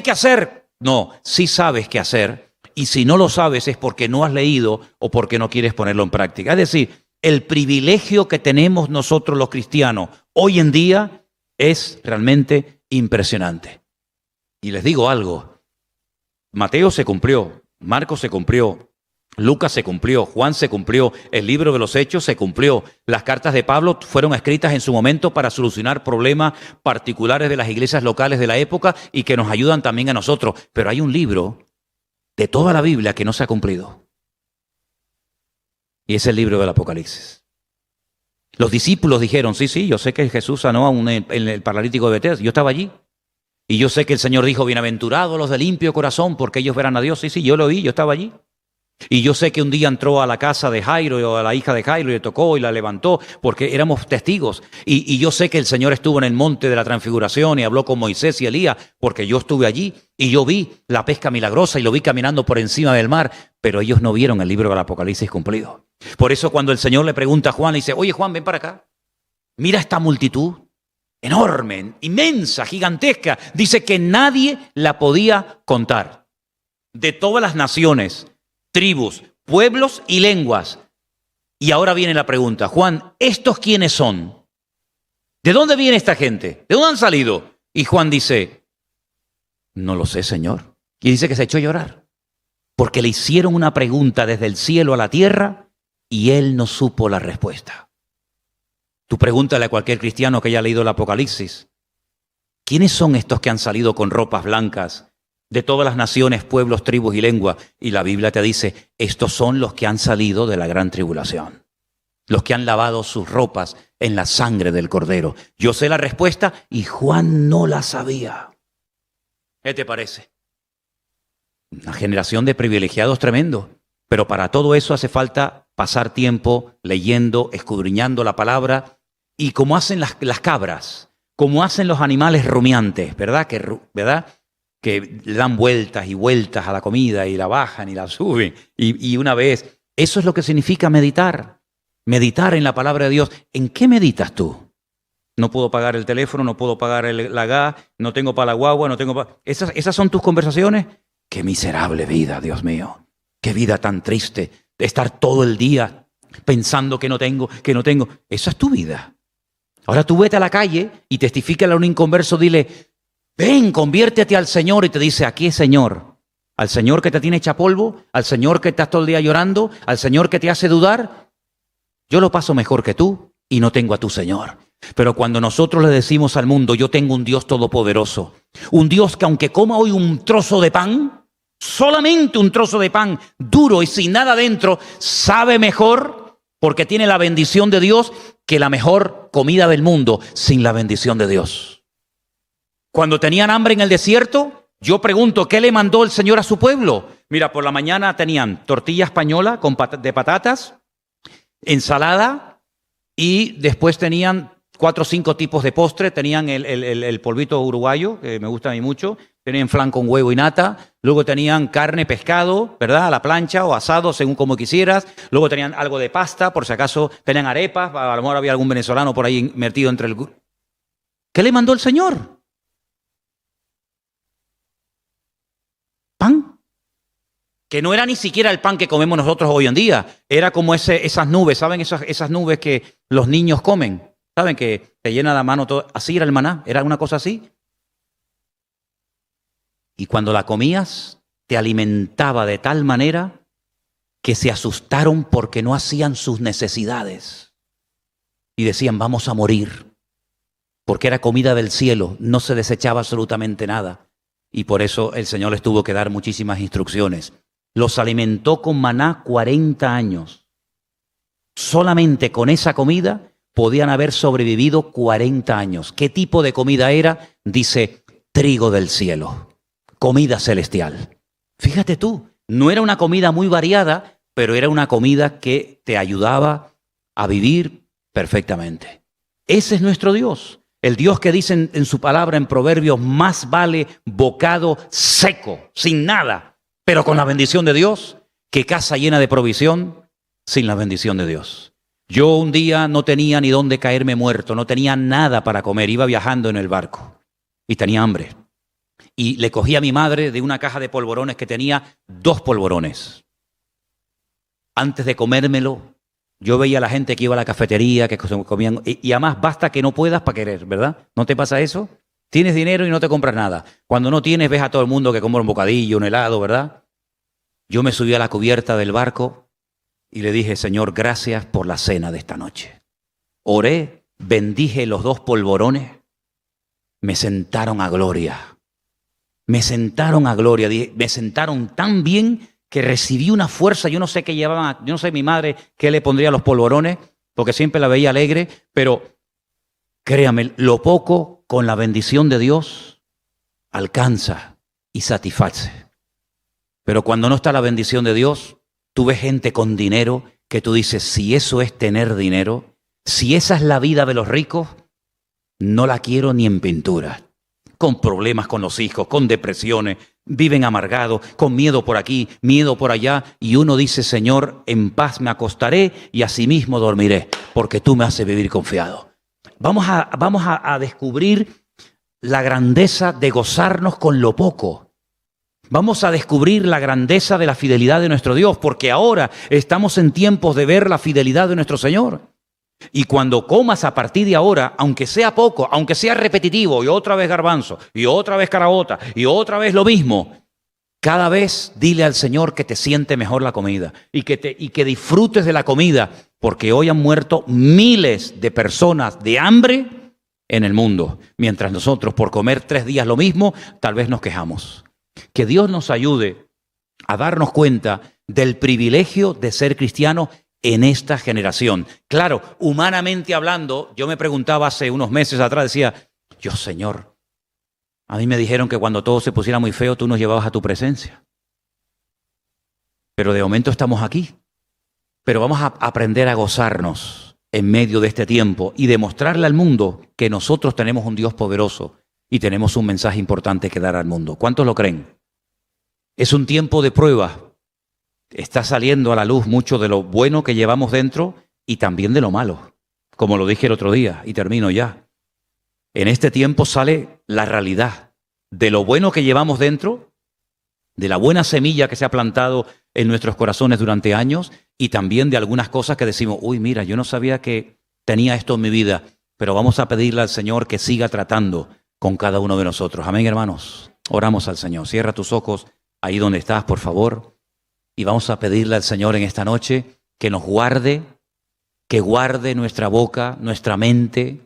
qué hacer. No, sí sabes qué hacer. Y si no lo sabes es porque no has leído o porque no quieres ponerlo en práctica. Es decir, el privilegio que tenemos nosotros los cristianos hoy en día es realmente impresionante. Y les digo algo, Mateo se cumplió, Marcos se cumplió, Lucas se cumplió, Juan se cumplió, el libro de los Hechos se cumplió. Las cartas de Pablo fueron escritas en su momento para solucionar problemas particulares de las iglesias locales de la época y que nos ayudan también a nosotros. Pero hay un libro de toda la Biblia que no se ha cumplido. Y es el libro del Apocalipsis. Los discípulos dijeron, sí, yo sé que Jesús sanó el paralítico de Betesda. Yo estaba allí. Y yo sé que el Señor dijo, bienaventurados los de limpio corazón, porque ellos verán a Dios. Sí, yo lo vi, yo estaba allí. Y yo sé que un día entró a la casa de Jairo o a la hija de Jairo y le tocó y la levantó, porque éramos testigos. Y yo sé que el Señor estuvo en el monte de la transfiguración y habló con Moisés y Elías, porque yo estuve allí y yo vi la pesca milagrosa y lo vi caminando por encima del mar, pero ellos no vieron el libro del Apocalipsis cumplido. Por eso cuando el Señor le pregunta a Juan, le dice, oye Juan, ven para acá, mira esta multitud, enorme, inmensa, gigantesca. Dice que nadie la podía contar. De todas las naciones, tribus, pueblos y lenguas. Y ahora viene la pregunta, Juan, ¿estos quiénes son? ¿De dónde viene esta gente? ¿De dónde han salido? Y Juan dice, no lo sé, Señor. Y dice que se echó a llorar, porque le hicieron una pregunta desde el cielo a la tierra y él no supo la respuesta. Tú pregúntale a cualquier cristiano que haya leído el Apocalipsis, ¿quiénes son estos que han salido con ropas blancas de todas las naciones, pueblos, tribus y lenguas? Y la Biblia te dice, estos son los que han salido de la gran tribulación, los que han lavado sus ropas en la sangre del Cordero. Yo sé la respuesta y Juan no la sabía. ¿Qué te parece? Una generación de privilegiados tremendo, pero para todo eso hace falta pasar tiempo leyendo, escudriñando la palabra, y como hacen las cabras, como hacen los animales rumiantes, ¿verdad? Que le dan vueltas y vueltas a la comida y la bajan y la suben. Y una vez, eso es lo que significa meditar. Meditar en la palabra de Dios. ¿En qué meditas tú? No puedo pagar el teléfono, no puedo pagar la gas, no tengo para la guagua, no tengo para... ¿Esas son tus conversaciones? Qué miserable vida, Dios mío. Qué vida tan triste de estar todo el día pensando que no tengo. Esa es tu vida. Ahora tú vete a la calle y testifícale a un inconverso, dile, ven, conviértete al Señor, y te dice, aquí es Señor. Al Señor que te tiene hecha polvo, al Señor que estás todo el día llorando, al Señor que te hace dudar. Yo lo paso mejor que tú y no tengo a tu Señor. Pero cuando nosotros le decimos al mundo, yo tengo un Dios todopoderoso, un Dios que aunque coma hoy un trozo de pan, solamente un trozo de pan duro y sin nada dentro, sabe mejor porque tiene la bendición de Dios que la mejor comida del mundo sin la bendición de Dios. Cuando tenían hambre en el desierto, yo pregunto, ¿qué le mandó el Señor a su pueblo? Mira, por la mañana tenían tortilla española de patatas, ensalada, y después tenían 4 o 5 tipos de postre. Tenían el polvito uruguayo, que me gusta a mí mucho. Tenían flan con huevo y nata. Luego tenían carne, pescado, ¿verdad? A la plancha o asado, según como quisieras. Luego tenían algo de pasta, por si acaso. Tenían arepas. A lo mejor había algún venezolano por ahí metido entre el... ¿Qué le mandó el Señor? Pan. Que no era ni siquiera el pan que comemos nosotros hoy en día. Era como esas nubes, ¿saben? Esas nubes que los niños comen. ¿Saben? Que te llena la mano todo. Así era el maná. Era una cosa así. Y cuando la comías, te alimentaba de tal manera que se asustaron porque no hacían sus necesidades. Y decían, vamos a morir. Porque era comida del cielo, no se desechaba absolutamente nada. Y por eso el Señor les tuvo que dar muchísimas instrucciones. Los alimentó con maná 40 años. Solamente con esa comida podían haber sobrevivido 40 años. ¿Qué tipo de comida era? Dice, trigo del cielo. Comida celestial. Fíjate tú, no era una comida muy variada, pero era una comida que te ayudaba a vivir perfectamente. Ese es nuestro Dios. El Dios que dice en su palabra en Proverbios, más vale bocado seco, sin nada, pero con la bendición de Dios, que casa llena de provisión sin la bendición de Dios. Yo un día no tenía ni dónde caerme muerto, no tenía nada para comer, iba viajando en el barco y tenía hambre. Y le cogí a mi madre de una caja de polvorones que tenía 2 polvorones. Antes de comérmelo, yo veía a la gente que iba a la cafetería, que comían, y además basta que no puedas para querer, ¿verdad? ¿No te pasa eso? Tienes dinero y no te compras nada. Cuando no tienes, ves a todo el mundo que compra un bocadillo, un helado, ¿verdad? Yo me subí a la cubierta del barco y le dije, Señor, gracias por la cena de esta noche. Oré, bendije los 2 polvorones, me sentaron a gloria. Me sentaron a gloria, me sentaron tan bien que recibí una fuerza. Yo no sé qué llevaban, yo no sé mi madre qué le pondría a los polvorones, porque siempre la veía alegre, pero créame, lo poco con la bendición de Dios alcanza y satisface. Pero cuando no está la bendición de Dios, tú ves gente con dinero que tú dices, si eso es tener dinero, si esa es la vida de los ricos, no la quiero ni en pintura. Con problemas con los hijos, con depresiones, viven amargados, con miedo por aquí, miedo por allá, y uno dice, Señor, en paz me acostaré y asimismo dormiré, porque tú me haces vivir confiado. Vamos a descubrir la grandeza de gozarnos con lo poco. Vamos a descubrir la grandeza de la fidelidad de nuestro Dios, porque ahora estamos en tiempos de ver la fidelidad de nuestro Señor. Y cuando comas a partir de ahora, aunque sea poco, aunque sea repetitivo, y otra vez garbanzo, y otra vez caraota, y otra vez lo mismo, cada vez dile al Señor que te siente mejor la comida y que disfrutes de la comida, porque hoy han muerto miles de personas de hambre en el mundo, mientras nosotros por comer 3 días lo mismo, tal vez nos quejamos. Que Dios nos ayude a darnos cuenta del privilegio de ser cristiano en esta generación. Claro, humanamente hablando, yo me preguntaba hace unos meses atrás, decía, Dios Señor, a mí me dijeron que cuando todo se pusiera muy feo, tú nos llevabas a tu presencia. Pero de momento estamos aquí. Pero vamos a aprender a gozarnos en medio de este tiempo y demostrarle al mundo que nosotros tenemos un Dios poderoso y tenemos un mensaje importante que dar al mundo. ¿Cuántos lo creen? Es un tiempo de prueba. Está saliendo a la luz mucho de lo bueno que llevamos dentro y también de lo malo, como lo dije el otro día, y termino ya. En este tiempo sale la realidad de lo bueno que llevamos dentro, de la buena semilla que se ha plantado en nuestros corazones durante años, y también de algunas cosas que decimos, uy, mira, yo no sabía que tenía esto en mi vida, pero vamos a pedirle al Señor que siga tratando con cada uno de nosotros. Amén, hermanos. Oramos al Señor. Cierra tus ojos ahí donde estás, por favor. Y vamos a pedirle al Señor en esta noche que nos guarde, que guarde nuestra boca, nuestra mente,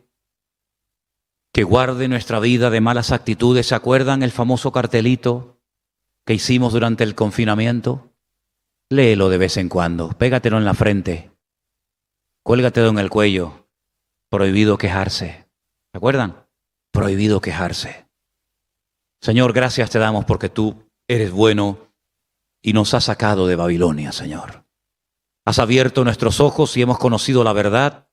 que guarde nuestra vida de malas actitudes. ¿Se acuerdan el famoso cartelito que hicimos durante el confinamiento? Léelo de vez en cuando, pégatelo en la frente, cuélgatelo en el cuello. Prohibido quejarse. ¿Se acuerdan? Prohibido quejarse. Señor, gracias te damos porque tú eres bueno y nos has sacado de Babilonia, Señor. Has abierto nuestros ojos y hemos conocido la verdad,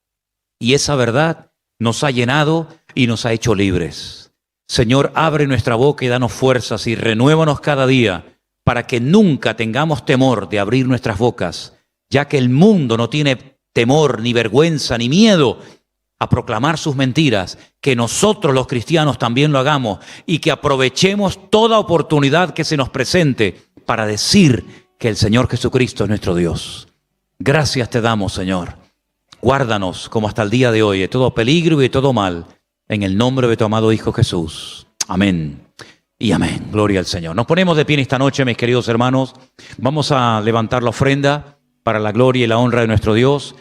y esa verdad nos ha llenado y nos ha hecho libres. Señor, abre nuestra boca y danos fuerzas y renuévanos cada día para que nunca tengamos temor de abrir nuestras bocas, ya que el mundo no tiene temor, ni vergüenza, ni miedo a proclamar sus mentiras, que nosotros los cristianos también lo hagamos y que aprovechemos toda oportunidad que se nos presente para decir que el Señor Jesucristo es nuestro Dios. Gracias te damos, Señor. Guárdanos como hasta el día de hoy de todo peligro y de todo mal, en el nombre de tu amado Hijo Jesús. Amén y amén. Gloria al Señor. Nos ponemos de pie esta noche, mis queridos hermanos. Vamos a levantar la ofrenda para la gloria y la honra de nuestro Dios.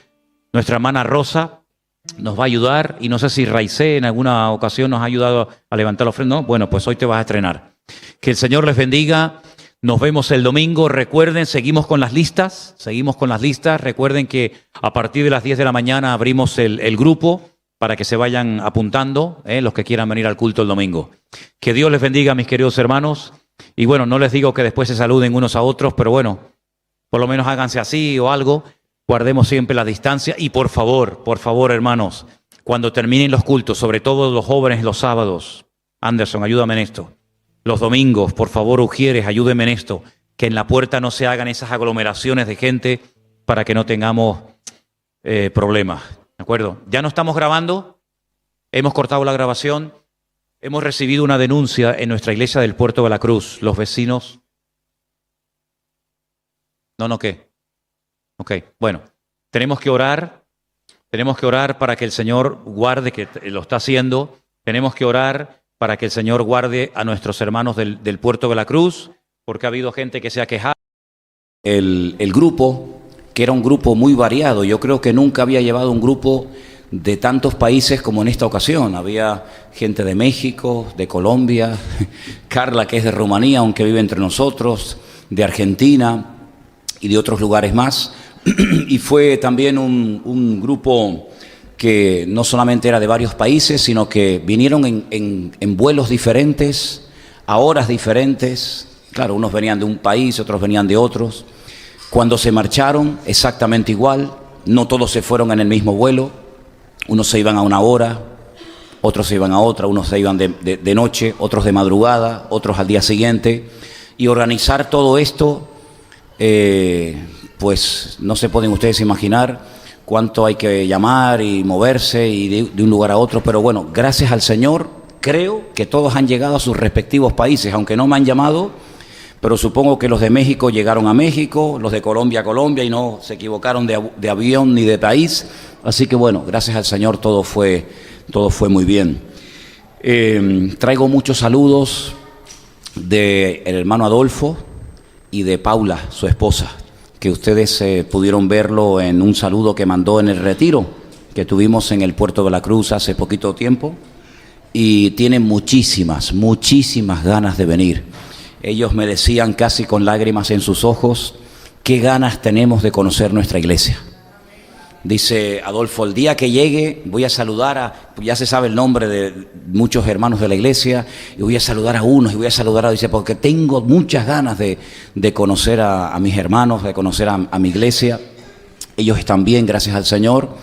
Nuestra hermana Rosa nos va a ayudar, y no sé si Raicé en alguna ocasión nos ha ayudado a levantar la ofrenda. ¿No? Bueno, pues hoy te vas a estrenar. Que el Señor les bendiga. Nos vemos el domingo. Recuerden, seguimos con las listas. Recuerden que a partir de las 10 de la mañana abrimos el grupo para que se vayan apuntando, los que quieran venir al culto el domingo. Que Dios les bendiga, mis queridos hermanos. Y bueno, no les digo que después se saluden unos a otros, pero bueno, por lo menos háganse así o algo. Guardemos siempre la distancia. Y por favor, hermanos, cuando terminen los cultos, sobre todo los jóvenes los sábados, Anderson, ayúdame en esto. Los domingos, por favor, Ujieres, ayúdenme en esto. Que en la puerta no se hagan esas aglomeraciones de gente para que no tengamos problemas. ¿De acuerdo? Ya no estamos grabando, hemos cortado la grabación, hemos recibido una denuncia en nuestra iglesia del Puerto de la Cruz. Los vecinos... ¿Qué? Ok, bueno, tenemos que orar para que el Señor guarde, que lo está haciendo. Tenemos que orar para que el Señor guarde a nuestros hermanos del Puerto de la Cruz, porque ha habido gente que se ha quejado. El grupo, que era un grupo muy variado, yo creo que nunca había llevado un grupo de tantos países como en esta ocasión. Había gente de México, de Colombia, Carla, que es de Rumanía, aunque vive entre nosotros, de Argentina y de otros lugares más. y fue también un grupo que no solamente era de varios países, sino que vinieron en vuelos diferentes, a horas diferentes. Claro, unos venían de un país, otros venían de otros. Cuando se marcharon, exactamente igual, no todos se fueron en el mismo vuelo, unos se iban a una hora, otros se iban a otra, unos se iban de noche, otros de madrugada, otros al día siguiente, y organizar todo esto, pues no se pueden ustedes imaginar cuánto hay que llamar y moverse y de un lugar a otro, pero bueno, gracias al Señor, creo que todos han llegado a sus respectivos países, aunque no me han llamado, pero supongo que los de México llegaron a México, los de Colombia a Colombia y no se equivocaron de avión ni de país, así que bueno, gracias al Señor todo fue muy bien. Traigo muchos saludos del hermano Adolfo y de Paula, su esposa, que ustedes pudieron verlo en un saludo que mandó en el retiro que tuvimos en el Puerto de la Cruz hace poquito tiempo, y tienen muchísimas ganas de venir. Ellos me decían casi con lágrimas en sus ojos, qué ganas tenemos de conocer nuestra iglesia. Dice Adolfo, el día que llegue voy a saludar ya se sabe el nombre de muchos hermanos de la iglesia, y voy a saludar a unos y voy a saludar a otros, dice, porque tengo muchas ganas de conocer a mis hermanos, de conocer a mi iglesia. Ellos están bien, gracias al Señor,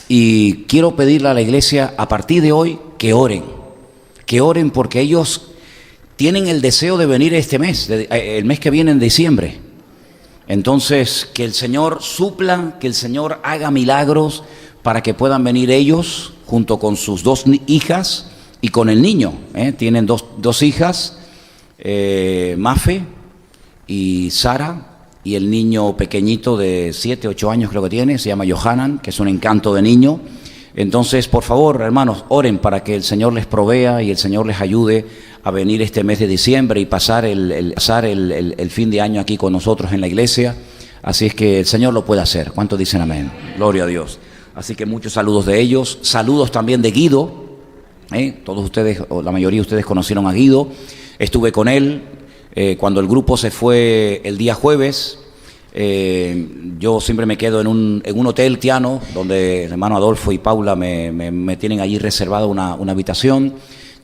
y quiero pedirle a la iglesia a partir de hoy que oren porque ellos tienen el deseo de venir este mes, el mes que viene en diciembre. Entonces, que el Señor supla, que el Señor haga milagros para que puedan venir ellos junto con sus 2 hijas y con el niño. Tienen dos hijas, Mafe y Sara, y el niño pequeñito de 7, 8 años creo que tiene, se llama Johanan, que es un encanto de niño. Entonces, por favor, hermanos, oren para que el Señor les provea y el Señor les ayude a venir este mes de diciembre y pasar el fin de año aquí con nosotros en la iglesia. Así es que el Señor lo puede hacer. ¿Cuántos dicen amén? Gloria a Dios. Así que muchos saludos de ellos. Saludos también de Guido. Todos ustedes, o la mayoría de ustedes conocieron a Guido. Estuve con él cuando el grupo se fue el día jueves. Yo siempre me quedo en un hotel tiano, donde el hermano Adolfo y Paula me tienen allí reservada una habitación.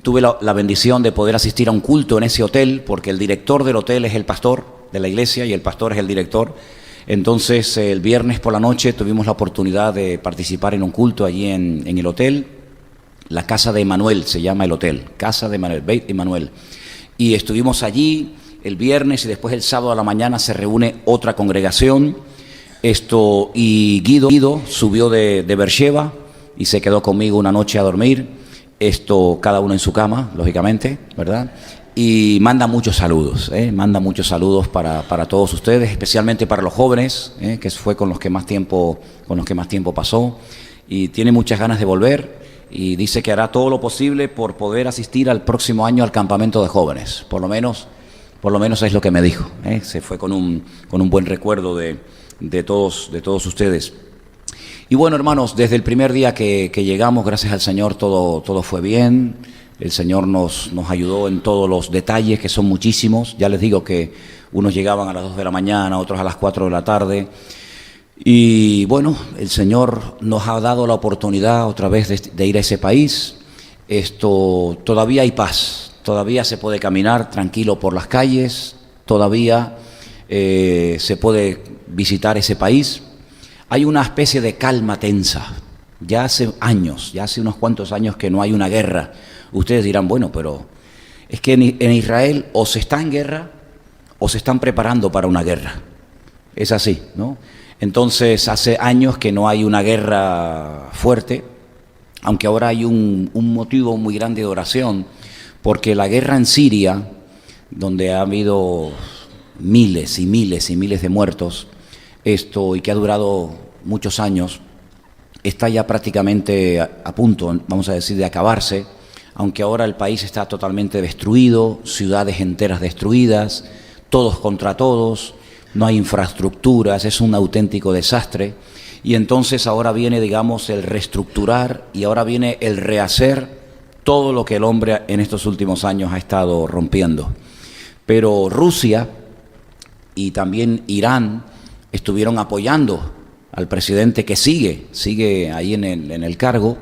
Tuve la bendición de poder asistir a un culto en ese hotel, porque el director del hotel es el pastor de la iglesia y el pastor es el director. Entonces, el viernes por la noche tuvimos la oportunidad de participar en un culto allí en el hotel. La Casa de Emanuel se llama el hotel, Casa de Emanuel, Beit Emanuel. Y estuvimos allí el viernes y después el sábado a la mañana se reúne otra congregación. Y Guido subió de Beersheba y se quedó conmigo una noche a dormir. Cada uno en su cama, lógicamente, ¿verdad? Y manda muchos saludos, para todos ustedes, especialmente para los jóvenes, que fue con los que más tiempo pasó, y tiene muchas ganas de volver, y dice que hará todo lo posible por poder asistir al próximo año al campamento de jóvenes, por lo menos es lo que me dijo, se fue con un buen recuerdo de todos ustedes. Y bueno, hermanos, desde el primer día que llegamos, gracias al Señor, todo fue bien. El Señor nos ayudó en todos los detalles, que son muchísimos. Ya les digo que unos llegaban a las 2 de la mañana, otros a las 4 de la tarde. Y bueno, el Señor nos ha dado la oportunidad otra vez de ir a ese país. Todavía hay paz, todavía se puede caminar tranquilo por las calles, todavía se puede visitar ese país. Hay una especie de calma tensa. Ya hace unos cuantos años que no hay una guerra. Ustedes dirán, bueno, pero es que en Israel o se está en guerra o se están preparando para una guerra. Es así, ¿no? Entonces, hace años que no hay una guerra fuerte, aunque ahora hay un motivo muy grande de oración, porque la guerra en Siria, donde ha habido miles y miles y miles de muertos, y que ha durado muchos años, está ya prácticamente a punto, vamos a decir, de acabarse, aunque ahora el país está totalmente destruido, ciudades enteras destruidas, todos contra todos, no hay infraestructuras, es un auténtico desastre, y entonces ahora viene, digamos, el reestructurar y ahora viene el rehacer todo lo que el hombre en estos últimos años ha estado rompiendo. Pero Rusia y también Irán estuvieron apoyando al presidente que sigue ahí en el cargo,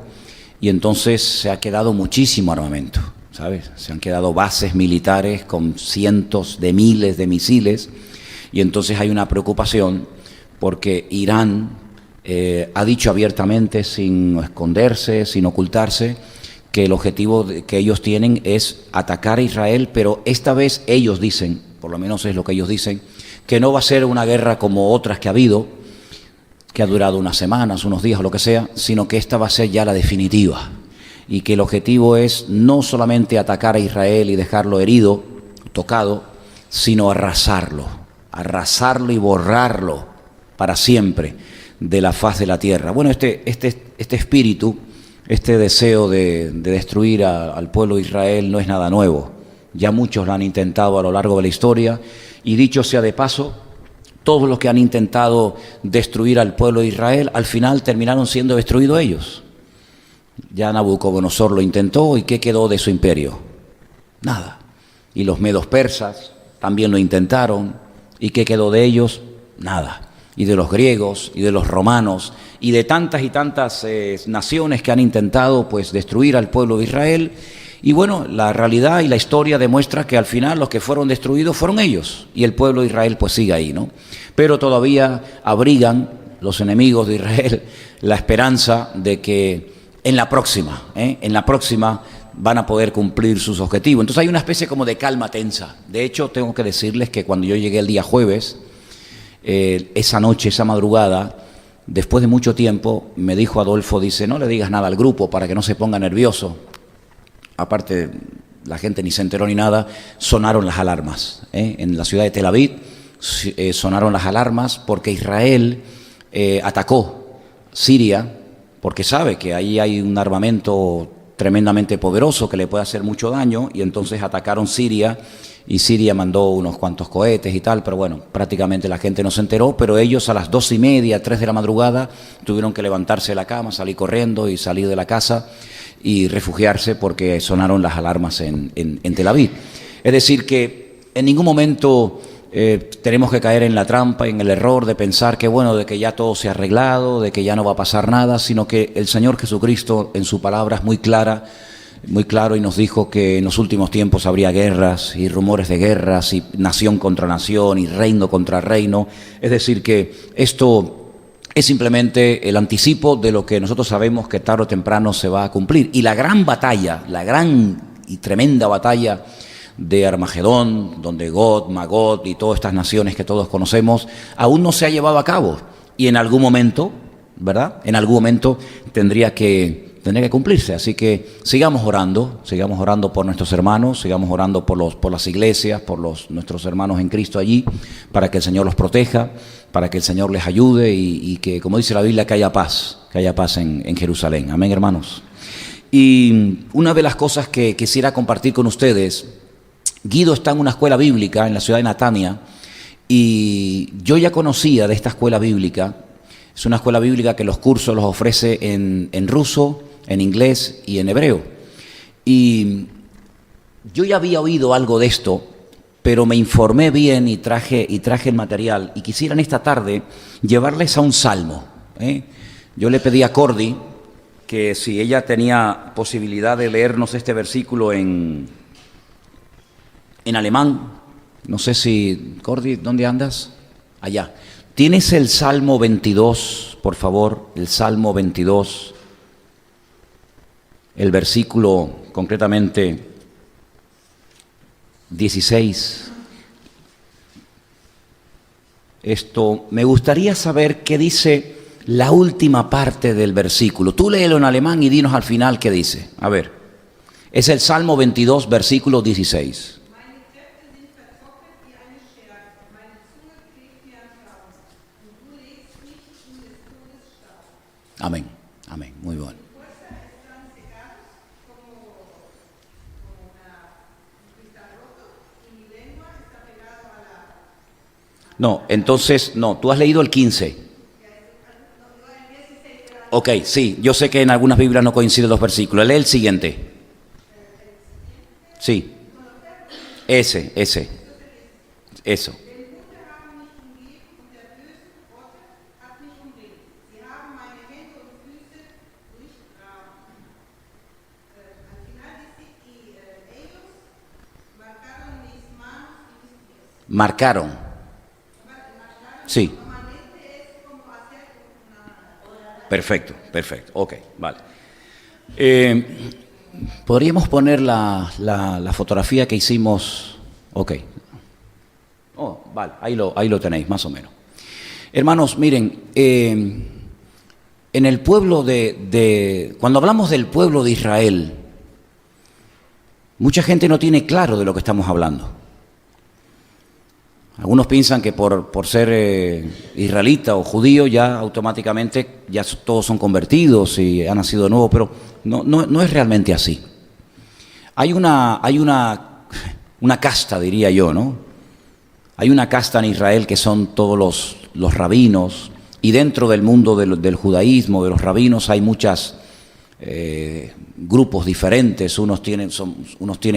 y entonces se ha quedado muchísimo armamento, ¿sabes? Se han quedado bases militares con cientos de miles de misiles, y entonces hay una preocupación porque Irán ha dicho abiertamente, sin esconderse, sin ocultarse, que el objetivo que ellos tienen es atacar a Israel, pero esta vez ellos dicen, por lo menos es lo que ellos dicen, que no va a ser una guerra como otras que ha habido, que ha durado unas semanas, unos días o lo que sea, sino que esta va a ser ya la definitiva, y que el objetivo es no solamente atacar a Israel y dejarlo herido, tocado, sino arrasarlo y borrarlo para siempre de la faz de la tierra. Bueno, este espíritu, este deseo de destruir al pueblo de Israel no es nada nuevo. Ya muchos lo han intentado a lo largo de la historia, y dicho sea de paso, todos los que han intentado destruir al pueblo de Israel, al final terminaron siendo destruidos ellos. Ya Nabucodonosor lo intentó, ¿y qué quedó de su imperio? Nada. Y los medos persas también lo intentaron, ¿y qué quedó de ellos? Nada. Y de los griegos, y de los romanos, y de tantas y tantas naciones que han intentado pues destruir al pueblo de Israel. Y bueno, la realidad y la historia demuestra que al final los que fueron destruidos fueron ellos, y el pueblo de Israel pues sigue ahí, ¿no? Pero todavía abrigan los enemigos de Israel la esperanza de que en la próxima van a poder cumplir sus objetivos. Entonces hay una especie como de calma tensa. De hecho, tengo que decirles que cuando yo llegué el día jueves, esa noche, esa madrugada, después de mucho tiempo, me dijo Adolfo, dice, no le digas nada al grupo para que no se ponga nervioso. Aparte, la gente ni se enteró ni nada, sonaron las alarmas. En la ciudad de Tel Aviv sonaron las alarmas porque Israel atacó Siria, porque sabe que ahí hay un armamento tremendamente poderoso que le puede hacer mucho daño, y entonces atacaron Siria, y Siria mandó unos cuantos cohetes y tal, pero bueno, prácticamente la gente no se enteró, pero ellos a las 2:30, 3 de la madrugada, tuvieron que levantarse de la cama, salir corriendo y salir de la casa y refugiarse porque sonaron las alarmas en Tel Aviv. Es decir, que en ningún momento tenemos que caer en la trampa, en el error de pensar que bueno, de que ya todo se ha arreglado, de que ya no va a pasar nada, sino que el Señor Jesucristo en su palabra es muy claro, y nos dijo que en los últimos tiempos habría guerras y rumores de guerras y nación contra nación y reino contra reino. Es decir, que esto es simplemente el anticipo de lo que nosotros sabemos que tarde o temprano se va a cumplir. Y la gran batalla, la gran y tremenda batalla de Armagedón, donde Gog, Magog y todas estas naciones que todos conocemos, aún no se ha llevado a cabo. Y en algún momento, ¿verdad? En algún momento tendría que cumplirse. Así que sigamos orando por nuestros hermanos, sigamos orando por las iglesias, por nuestros hermanos en Cristo allí, para que el Señor los proteja, para que el Señor les ayude y que, como dice la Biblia, que haya paz en Jerusalén. Amén, hermanos. Y una de las cosas que quisiera compartir con ustedes, Guido está en una escuela bíblica en la ciudad de Natania, y yo ya conocía de esta escuela bíblica. Es una escuela bíblica que los cursos los ofrece en ruso, en inglés y en hebreo. Y yo ya había oído algo de esto, pero me informé bien y traje el material, y quisiera en esta tarde llevarles a un salmo. Yo le pedí a Cordy que si ella tenía posibilidad de leernos este versículo en alemán. No sé si, Cordy, ¿dónde andas? Allá. ¿Tienes el Salmo 22, por favor? El Salmo 22, el versículo concretamente 16. Me gustaría saber qué dice la última parte del versículo. Tú léelo en alemán y dinos al final qué dice. A ver, es el Salmo 22, versículo 16. Amén, amén, muy bueno. No, entonces, no, tú has leído el 15. Ok, sí, yo sé que en algunas Biblias no coinciden los versículos. Lee el siguiente. Sí, ese, eso. Marcaron. Sí. Perfecto, perfecto. Ok, vale. ¿Podríamos poner la fotografía que hicimos? Ok. Oh, vale, ahí lo tenéis, más o menos. Hermanos, miren, en el pueblo cuando hablamos del pueblo de Israel, mucha gente no tiene claro de lo que estamos hablando. Algunos piensan que por ser israelita o judío ya automáticamente ya todos son convertidos y han nacido de nuevo, pero no es realmente así. Hay una casta, diría yo, ¿no? Hay una casta en Israel que son todos los rabinos, y dentro del mundo del judaísmo, de los rabinos, hay muchos grupos diferentes. Unos tienen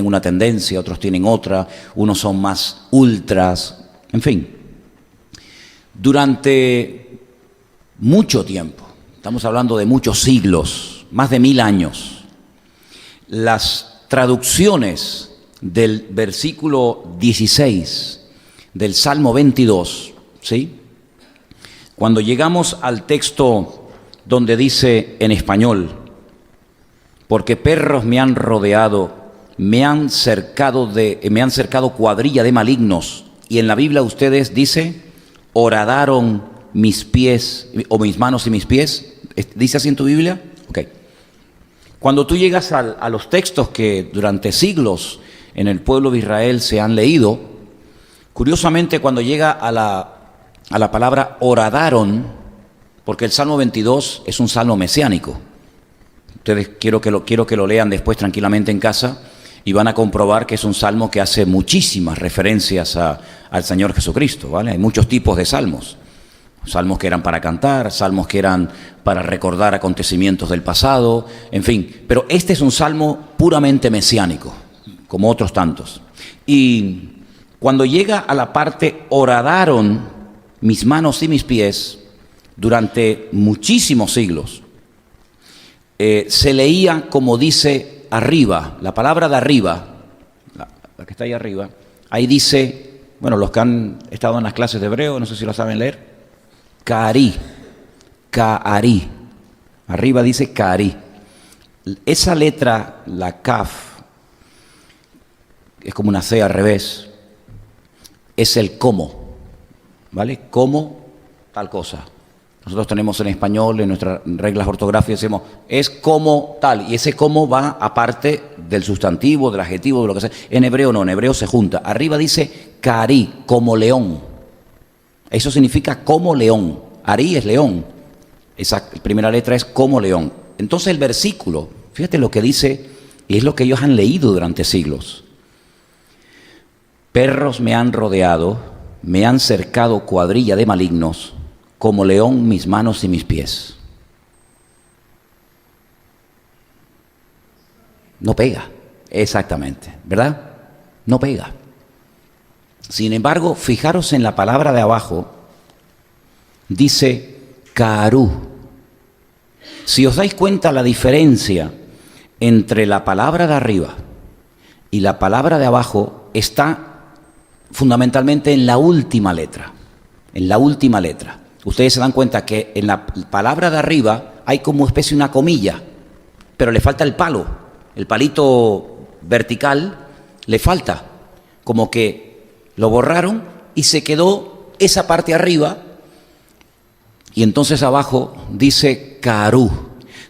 una tendencia, otros tienen otra, unos son más ultras. En fin, durante mucho tiempo, estamos hablando de muchos siglos, más de 1000 años, las traducciones del versículo 16 del Salmo 22, ¿sí? Cuando llegamos al texto donde dice en español, porque perros me han rodeado, me han cercado cuadrilla de malignos. Y en la Biblia ustedes dice, horadaron mis pies, o mis manos y mis pies. ¿Dice así en tu Biblia? Ok. Cuando tú llegas a los textos que durante siglos en el pueblo de Israel se han leído, curiosamente cuando llega a la palabra horadaron, porque el Salmo 22 es un salmo mesiánico. Ustedes quiero que lo lean después tranquilamente en casa, y van a comprobar que es un salmo que hace muchísimas referencias al Señor Jesucristo, ¿vale? Hay muchos tipos de salmos. Salmos que eran para cantar, salmos que eran para recordar acontecimientos del pasado, en fin. Pero este es un salmo puramente mesiánico, como otros tantos. Y cuando llega a la parte horadaron mis manos y mis pies, durante muchísimos siglos, se leía como dice arriba, la palabra de arriba, la que está ahí arriba, ahí dice, bueno, los que han estado en las clases de hebreo, no sé si lo saben leer, Ka'ari, Ka'ari, arriba dice Ka'ari. Esa letra, la Kaf, es como una C al revés, es el cómo, ¿vale? Cómo tal cosa. Nosotros tenemos en español, en nuestras reglas ortográficas, decimos, es como tal, y ese como va aparte del sustantivo, del adjetivo, de lo que sea. En hebreo no, en hebreo se junta. Arriba dice Ka'ari, como león. Eso significa como león. Ari es león. Esa primera letra es como león. Entonces el versículo, fíjate lo que dice, y es lo que ellos han leído durante siglos. Perros me han rodeado, me han cercado cuadrilla de malignos, como león mis manos y mis pies. No pega, exactamente, ¿verdad? No pega. Sin embargo, fijaros en la palabra de abajo, dice Ka'aru. Si os dais cuenta la diferencia entre la palabra de arriba y la palabra de abajo, está fundamentalmente en la última letra, en la última letra. Ustedes se dan cuenta que en la palabra de arriba hay como especie de una comilla, pero le falta el palo, el palito vertical le falta, como que lo borraron y se quedó esa parte arriba, y entonces abajo dice Ka'aru.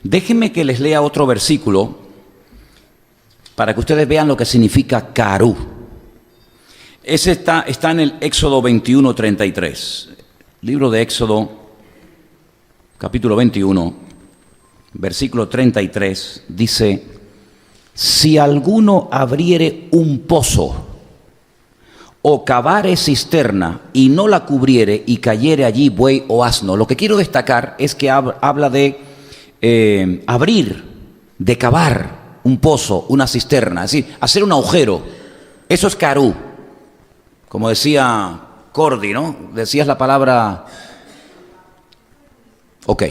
Déjenme que les lea otro versículo para que ustedes vean lo que significa Ka'aru. Ese está en el Éxodo 21:33. Libro de Éxodo, capítulo 21, versículo 33, dice, si alguno abriere un pozo o cavare cisterna y no la cubriere y cayere allí buey o asno. Lo que quiero destacar es que habla de abrir, de cavar un pozo, una cisterna, es decir, hacer un agujero. Eso es Ka'aru. Como decía Cordy, ¿no? Decías la palabra. Ok.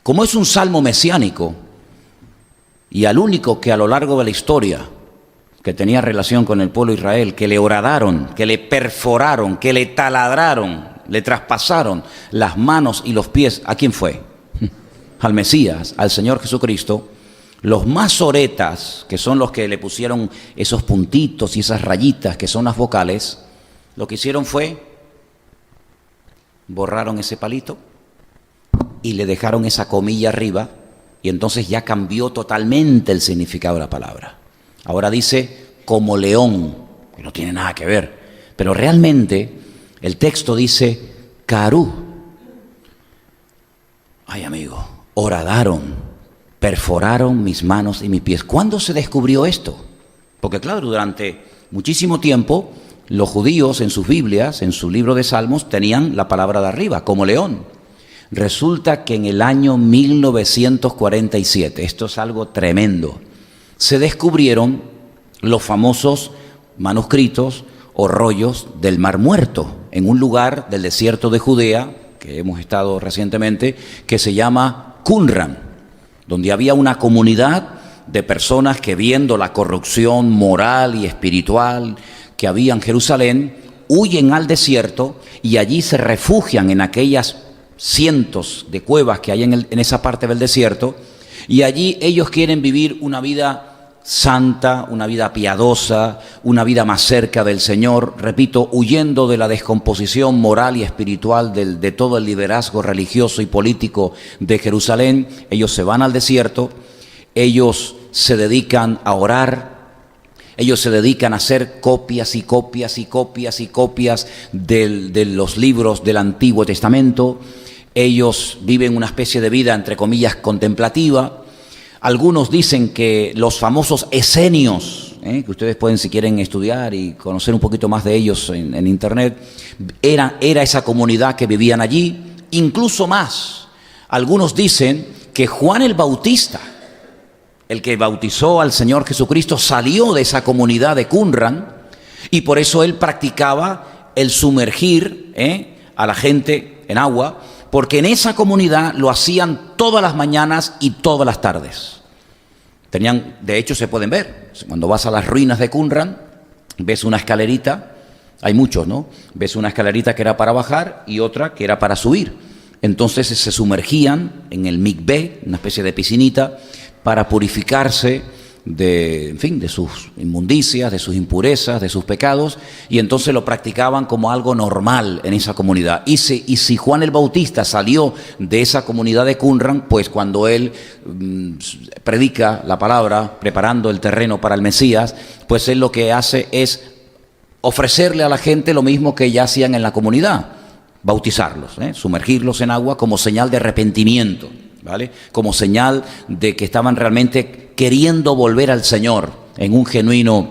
Como es un salmo mesiánico y al único que a lo largo de la historia que tenía relación con el pueblo de Israel, que le horadaron, que le perforaron, que le taladraron, le traspasaron las manos y los pies. ¿A quién fue? Al Mesías, al Señor Jesucristo. Los masoretas, que son los que le pusieron esos puntitos y esas rayitas que son las vocales, lo que hicieron fue borraron ese palito y le dejaron esa comilla arriba, y entonces ya cambió totalmente el significado de la palabra. Ahora dice como león, que no tiene nada que ver, pero realmente el texto dice carú. Ay, amigo, horadaron, perforaron mis manos y mis pies. ¿Cuándo se descubrió esto? Porque claro, durante muchísimo tiempo los judíos en sus Biblias, en su libro de Salmos, tenían la palabra de arriba, como león. Resulta que en el año 1947, esto es algo tremendo, se descubrieron los famosos manuscritos o rollos del Mar Muerto, en un lugar del desierto de Judea, que hemos estado recientemente, que se llama Qumran, donde había una comunidad de personas que, viendo la corrupción moral y espiritual que había en Jerusalén, huyen al desierto y allí se refugian en aquellas cientos de cuevas que hay en esa parte del desierto, y allí ellos quieren vivir una vida santa, una vida piadosa, una vida más cerca del Señor, repito, huyendo de la descomposición moral y espiritual de todo el liderazgo religioso y político de Jerusalén. Ellos se van al desierto, ellos se dedican a orar, ellos se dedican a hacer copias y copias y copias y copias de los libros del Antiguo Testamento. Ellos viven una especie de vida, entre comillas, contemplativa. Algunos dicen que los famosos esenios, que ustedes pueden, si quieren, estudiar y conocer un poquito más de ellos en internet, era esa comunidad que vivían allí, incluso más. Algunos dicen que Juan el Bautista, el que bautizó al Señor Jesucristo, salió de esa comunidad de Qumran, y por eso él practicaba el sumergir a la gente en agua, porque en esa comunidad lo hacían todas las mañanas y todas las tardes. De hecho, se pueden ver. Cuando vas a las ruinas de Qumran, ves una escalerita, hay muchos, ¿no? Ves una escalerita que era para bajar y otra que era para subir. Entonces se sumergían en el mikvé, una especie de piscinita, para purificarse de sus inmundicias, de sus impurezas, de sus pecados, y entonces lo practicaban como algo normal en esa comunidad. Y si Juan el Bautista salió de esa comunidad de Qumran, pues cuando él predica la palabra, preparando el terreno para el Mesías, pues él lo que hace es ofrecerle a la gente lo mismo que ya hacían en la comunidad, bautizarlos, sumergirlos en agua como señal de arrepentimiento, ¿vale? Como señal de que estaban realmente queriendo volver al Señor en un genuino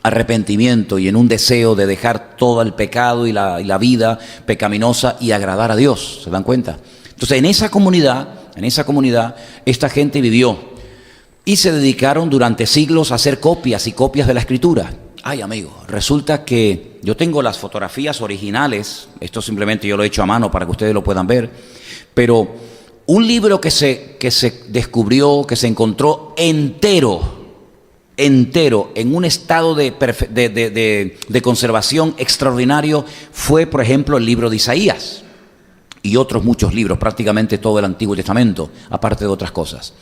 arrepentimiento y en un deseo de dejar todo el pecado y la vida pecaminosa y agradar a Dios. ¿Se dan cuenta? Entonces, en esa comunidad, esta gente vivió y se dedicaron durante siglos a hacer copias y copias de la Escritura. Ay, amigo, resulta que yo tengo las fotografías originales, esto simplemente yo lo he hecho a mano para que ustedes lo puedan ver, pero un libro que se descubrió, que se encontró entero, en un estado de conservación extraordinario, fue, por ejemplo, el libro de Isaías y otros muchos libros, prácticamente todo el Antiguo Testamento, aparte de otras cosas.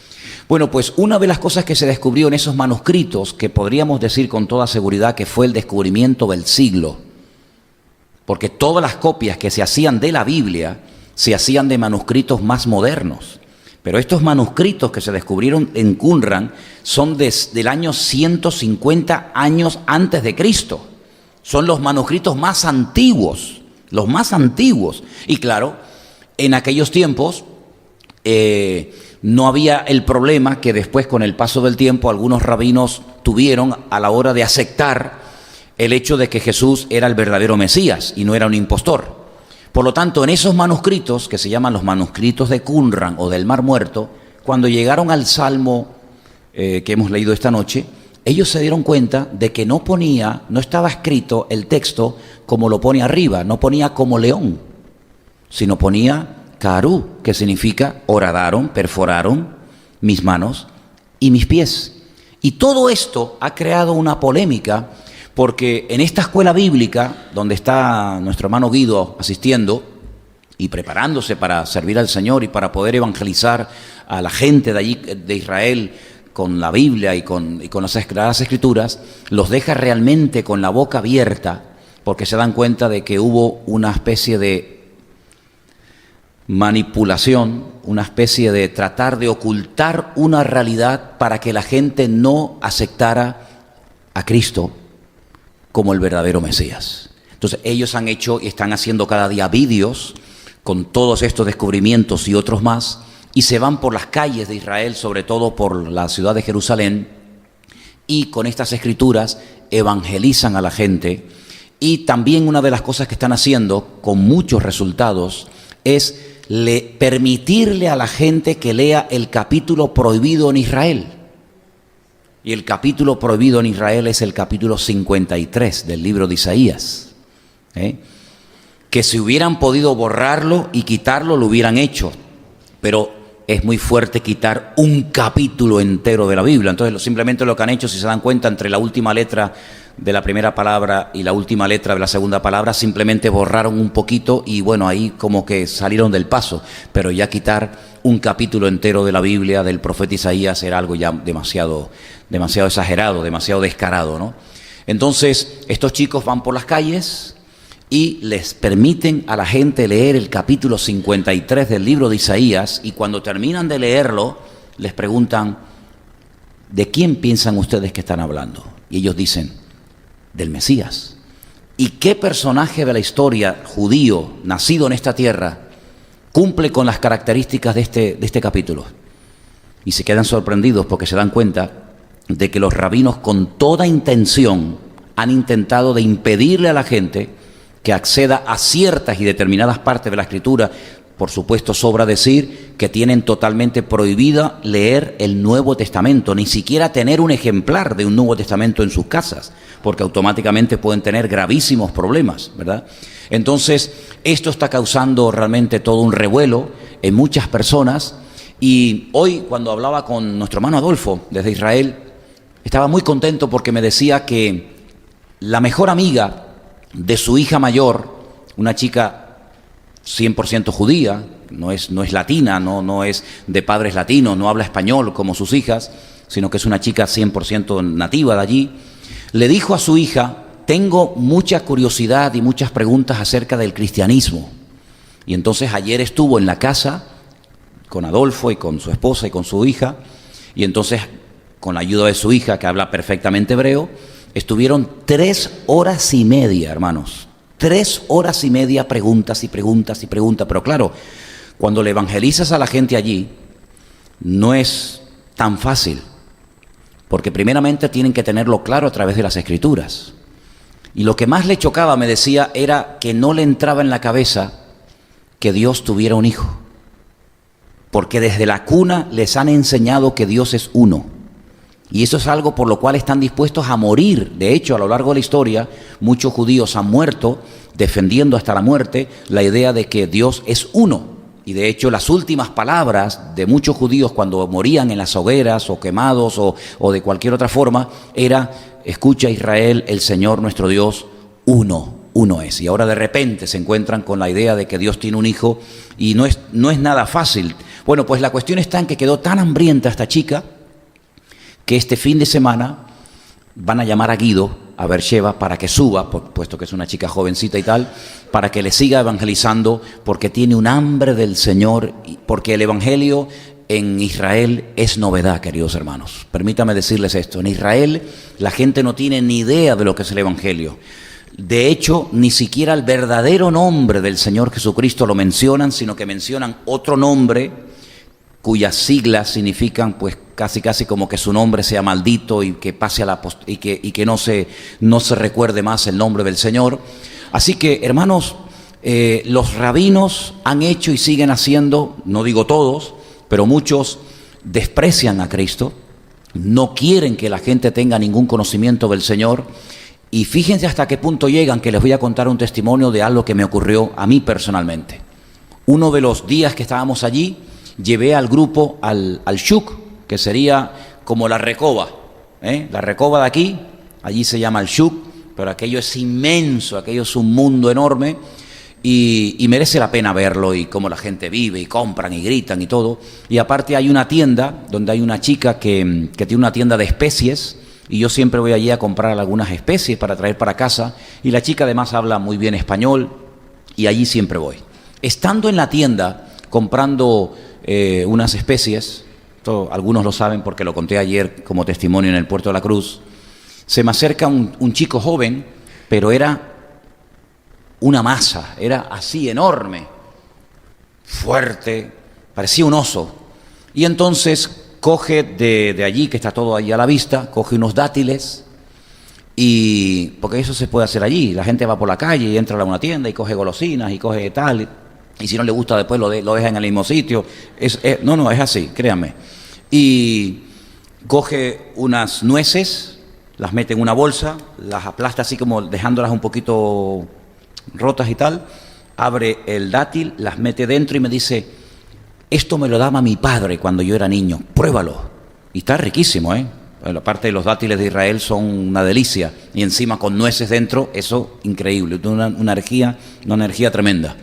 Bueno, pues una de las cosas que se descubrió en esos manuscritos, que podríamos decir con toda seguridad que fue el descubrimiento del siglo, porque todas las copias que se hacían de la Biblia se hacían de manuscritos más modernos. Pero estos manuscritos que se descubrieron en Qumran son del año 150 años antes de Cristo. Son los manuscritos más antiguos, los más antiguos. Y claro, en aquellos tiempos no había el problema que después, con el paso del tiempo, algunos rabinos tuvieron a la hora de aceptar el hecho de que Jesús era el verdadero Mesías y no era un impostor. Por lo tanto, en esos manuscritos, que se llaman los manuscritos de Qumran o del Mar Muerto, cuando llegaron al Salmo que hemos leído esta noche, ellos se dieron cuenta de que no estaba escrito el texto como lo pone arriba, no ponía como león, sino ponía carú, que significa horadaron, perforaron mis manos y mis pies. Y todo esto ha creado una polémica porque en esta escuela bíblica, donde está nuestro hermano Guido asistiendo y preparándose para servir al Señor y para poder evangelizar a la gente de allí, de Israel, con la Biblia y con las Sagradas Escrituras, los deja realmente con la boca abierta porque se dan cuenta de que hubo una especie de manipulación, una especie de tratar de ocultar una realidad para que la gente no aceptara a Cristo como el verdadero Mesías. Entonces ellos han hecho y están haciendo cada día vídeos con todos estos descubrimientos y otros más, y se van por las calles de Israel, sobre todo por la ciudad de Jerusalén, y con estas escrituras evangelizan a la gente. Y también una de las cosas que están haciendo con muchos resultados es permitirle a la gente que lea el capítulo prohibido en Israel. Y el capítulo prohibido en Israel es el capítulo 53 del libro de Isaías. Que si hubieran podido borrarlo y quitarlo, lo hubieran hecho. Pero es muy fuerte quitar un capítulo entero de la Biblia. Entonces simplemente lo que han hecho, si se dan cuenta, entre la última letra de la primera palabra y la última letra de la segunda palabra, simplemente borraron un poquito y bueno, ahí como que salieron del paso. Pero ya quitar un capítulo entero de la Biblia del profeta Isaías era algo ya demasiado exagerado, demasiado descarado, ¿no? Entonces estos chicos van por las calles y les permiten a la gente leer el capítulo 53 del libro de Isaías, y cuando terminan de leerlo les preguntan: ¿de quién piensan ustedes que están hablando? Y ellos dicen: del Mesías. ¿Y qué personaje de la historia judío nacido en esta tierra cumple con las características de este capítulo? Y se quedan sorprendidos porque se dan cuenta de que los rabinos con toda intención han intentado de impedirle a la gente que acceda a ciertas y determinadas partes de la Escritura. Por supuesto, sobra decir que tienen totalmente prohibida leer el Nuevo Testamento, ni siquiera tener un ejemplar de un Nuevo Testamento en sus casas, porque automáticamente pueden tener gravísimos problemas, ¿verdad? Entonces, esto está causando realmente todo un revuelo en muchas personas. Y hoy, cuando hablaba con nuestro hermano Adolfo desde Israel, estaba muy contento porque me decía que la mejor amiga de su hija mayor, una chica 100% judía, no es latina, no es de padres latinos, no habla español como sus hijas, sino que es una chica 100% nativa de allí, le dijo a su hija: tengo mucha curiosidad y muchas preguntas acerca del cristianismo. Y entonces ayer estuvo en la casa con Adolfo y con su esposa y con su hija, y entonces con la ayuda de su hija, que habla perfectamente hebreo, estuvieron 3 horas y media, hermanos. 3 horas y media, preguntas y preguntas y preguntas. Pero claro, cuando le evangelizas a la gente allí, no es tan fácil, porque primeramente tienen que tenerlo claro a través de las Escrituras. Y lo que más le chocaba, me decía, era que no le entraba en la cabeza que Dios tuviera un hijo, porque desde la cuna les han enseñado que Dios es uno. Y eso es algo por lo cual están dispuestos a morir. De hecho, a lo largo de la historia, muchos judíos han muerto defendiendo hasta la muerte la idea de que Dios es uno. Y de hecho, las últimas palabras de muchos judíos cuando morían en las hogueras o quemados o de cualquier otra forma era: escucha Israel, el Señor nuestro Dios, uno es. Y ahora de repente se encuentran con la idea de que Dios tiene un hijo, y no es nada fácil. Bueno, pues la cuestión está en que quedó tan hambrienta esta chica que este fin de semana van a llamar a Guido, a Beersheba, para que suba, puesto que es una chica jovencita y tal, para que le siga evangelizando, porque tiene un hambre del Señor, porque el evangelio en Israel es novedad, queridos hermanos. Permítame decirles esto: en Israel la gente no tiene ni idea de lo que es el evangelio. De hecho, ni siquiera el verdadero nombre del Señor Jesucristo lo mencionan, sino que mencionan otro nombre cuyas siglas significan pues casi como que su nombre sea maldito y que pase a y que no se recuerde más el nombre del Señor. Así que, hermanos, los rabinos han hecho y siguen haciendo, no digo todos, pero muchos desprecian a Cristo, no quieren que la gente tenga ningún conocimiento del Señor. Y fíjense hasta qué punto llegan, que les voy a contar un testimonio de algo que me ocurrió a mí personalmente. Uno de los días que estábamos allí, llevé al grupo al shuk, que sería como la recoba, La Recoba de aquí, allí se llama el Shuk, pero aquello es inmenso, aquello es un mundo enorme y merece la pena verlo y cómo la gente vive y compran y gritan y todo. Y aparte hay una tienda donde hay una chica que tiene una tienda de especies y yo siempre voy allí a comprar algunas especies para traer para casa y la chica además habla muy bien español y allí siempre voy. Estando en la tienda comprando unas especies, algunos lo saben porque lo conté ayer como testimonio en el Puerto de la Cruz, se me acerca un chico joven, pero era una masa, era así enorme, fuerte, parecía un oso. Y entonces coge de allí, que está todo ahí a la vista, coge unos dátiles, y porque eso se puede hacer allí, la gente va por la calle y entra a una tienda y coge golosinas y coge tal, y si no le gusta después lo deja en el mismo sitio. No, es así, créanme. Y coge unas nueces, las mete en una bolsa, las aplasta así como dejándolas un poquito rotas y tal, abre el dátil, las mete dentro y me dice, esto me lo daba mi padre cuando yo era niño, pruébalo. Y está riquísimo, La parte de los dátiles de Israel son una delicia y encima con nueces dentro, eso increíble, una energía tremenda.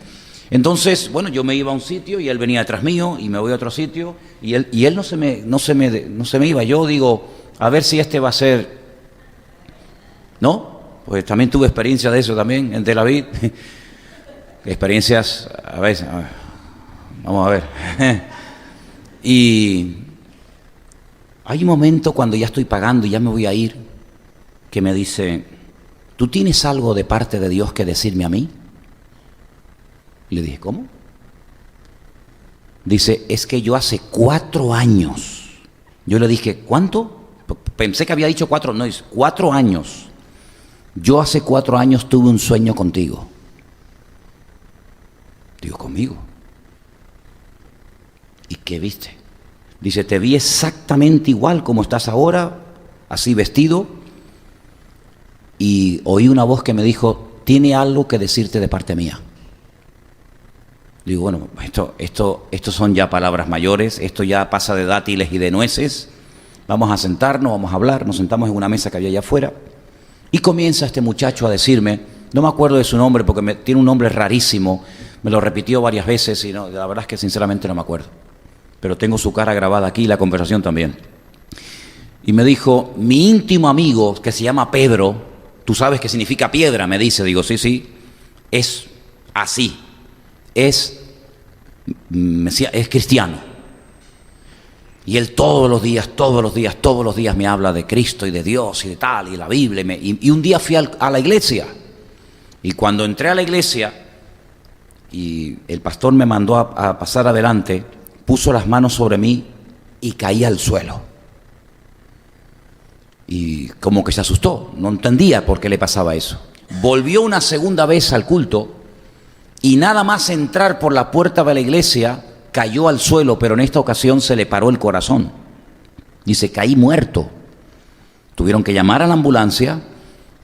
Entonces, bueno, yo me iba a un sitio y él venía detrás mío y me voy a otro sitio y él no se me iba. Yo digo, a ver si este va a ser, ¿no? Pues también tuve experiencia de eso también en Tel Aviv. Experiencias, a veces, vamos a ver. Y hay un momento cuando ya estoy pagando y ya me voy a ir, que me dice, ¿tú tienes algo de parte de Dios que decirme a mí? Y le dije, ¿cómo? Dice, es que yo hace 4 años, yo le dije, ¿cuánto? Pensé que había dicho 4, no, es 4 años. Yo hace 4 años tuve un sueño contigo. Digo, ¿conmigo? ¿Y qué viste? Dice, te vi exactamente igual como estás ahora, así vestido, y oí una voz que me dijo, tiene algo que decirte de parte mía. Digo, bueno, esto son ya palabras mayores, esto ya pasa de dátiles y de nueces. Vamos a sentarnos, vamos a hablar, nos sentamos en una mesa que había allá afuera. Y comienza este muchacho a decirme, no me acuerdo de su nombre porque tiene un nombre rarísimo, me lo repitió varias veces y no, la verdad es que sinceramente no me acuerdo. Pero tengo su cara grabada aquí y la conversación también. Y me dijo, mi íntimo amigo, que se llama Pedro, tú sabes qué significa piedra, me dice. Digo, sí, es así, es cristiano. Y él todos los días me habla de Cristo y de Dios y de tal, y la Biblia. Y un día fui a la iglesia. Y cuando entré a la iglesia, y el pastor me mandó a pasar adelante, puso las manos sobre mí y caí al suelo. Y como que se asustó, no entendía por qué le pasaba eso. Volvió una segunda vez al culto y nada más entrar por la puerta de la iglesia, cayó al suelo, pero en esta ocasión se le paró el corazón. Dice, caí muerto. Tuvieron que llamar a la ambulancia,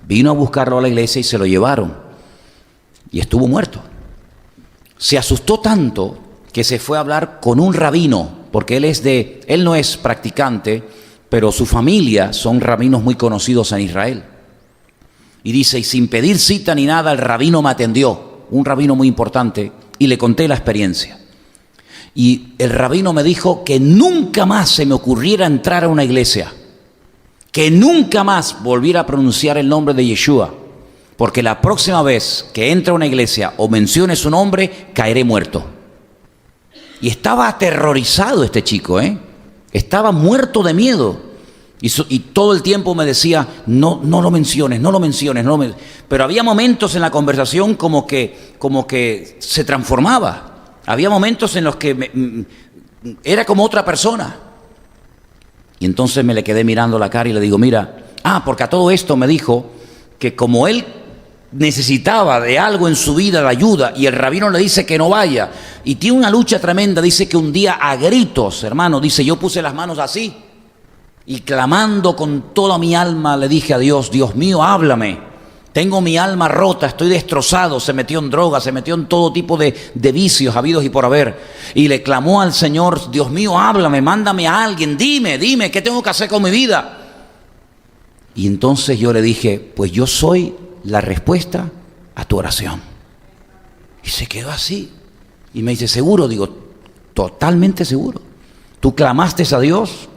vino a buscarlo a la iglesia y se lo llevaron. Y estuvo muerto. Se asustó tanto que se fue a hablar con un rabino, porque él no es practicante, pero su familia son rabinos muy conocidos en Israel. Y dice, y sin pedir cita ni nada, el rabino me atendió, un rabino muy importante, y le conté la experiencia. Y el rabino me dijo que nunca más se me ocurriera entrar a una iglesia, que nunca más volviera a pronunciar el nombre de Yeshua, porque la próxima vez que entre a una iglesia o mencione su nombre, caeré muerto. Y estaba aterrorizado este chico, estaba muerto de miedo. Y todo el tiempo me decía, no lo menciones. Pero había momentos en la conversación como que se transformaba. Había momentos en los que era como otra persona. Y entonces me le quedé mirando la cara y le digo, mira, porque a todo esto me dijo que como él necesitaba de algo en su vida, de ayuda, y el rabino le dice que no vaya, y tiene una lucha tremenda, dice que un día a gritos, hermano, dice, yo puse las manos así, y clamando con toda mi alma le dije a Dios, Dios mío, háblame, tengo mi alma rota, estoy destrozado, se metió en drogas, se metió en todo tipo de vicios habidos y por haber, y le clamó al Señor, Dios mío, háblame, mándame a alguien, dime, ¿qué tengo que hacer con mi vida? Y entonces yo le dije, pues yo soy la respuesta a tu oración. Y se quedó así. Y me dice, ¿seguro? Digo, totalmente seguro. Tú clamaste a Dios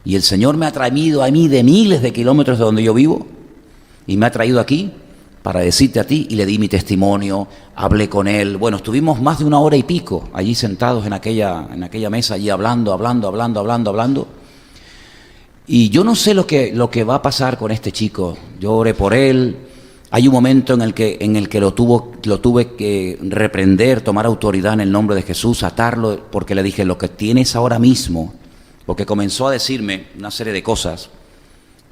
y el Señor me ha traído a mí de miles de kilómetros de donde yo vivo y me ha traído aquí para decirte a ti, y le di mi testimonio, hablé con él. Bueno, estuvimos más de 1 hora y pico allí sentados en aquella mesa, allí hablando. Y yo no sé lo que va a pasar con este chico. Yo oré por él. Hay un momento en el que lo tuve que reprender, tomar autoridad en el nombre de Jesús, atarlo, porque le dije, lo que tienes ahora mismo, porque comenzó a decirme una serie de cosas,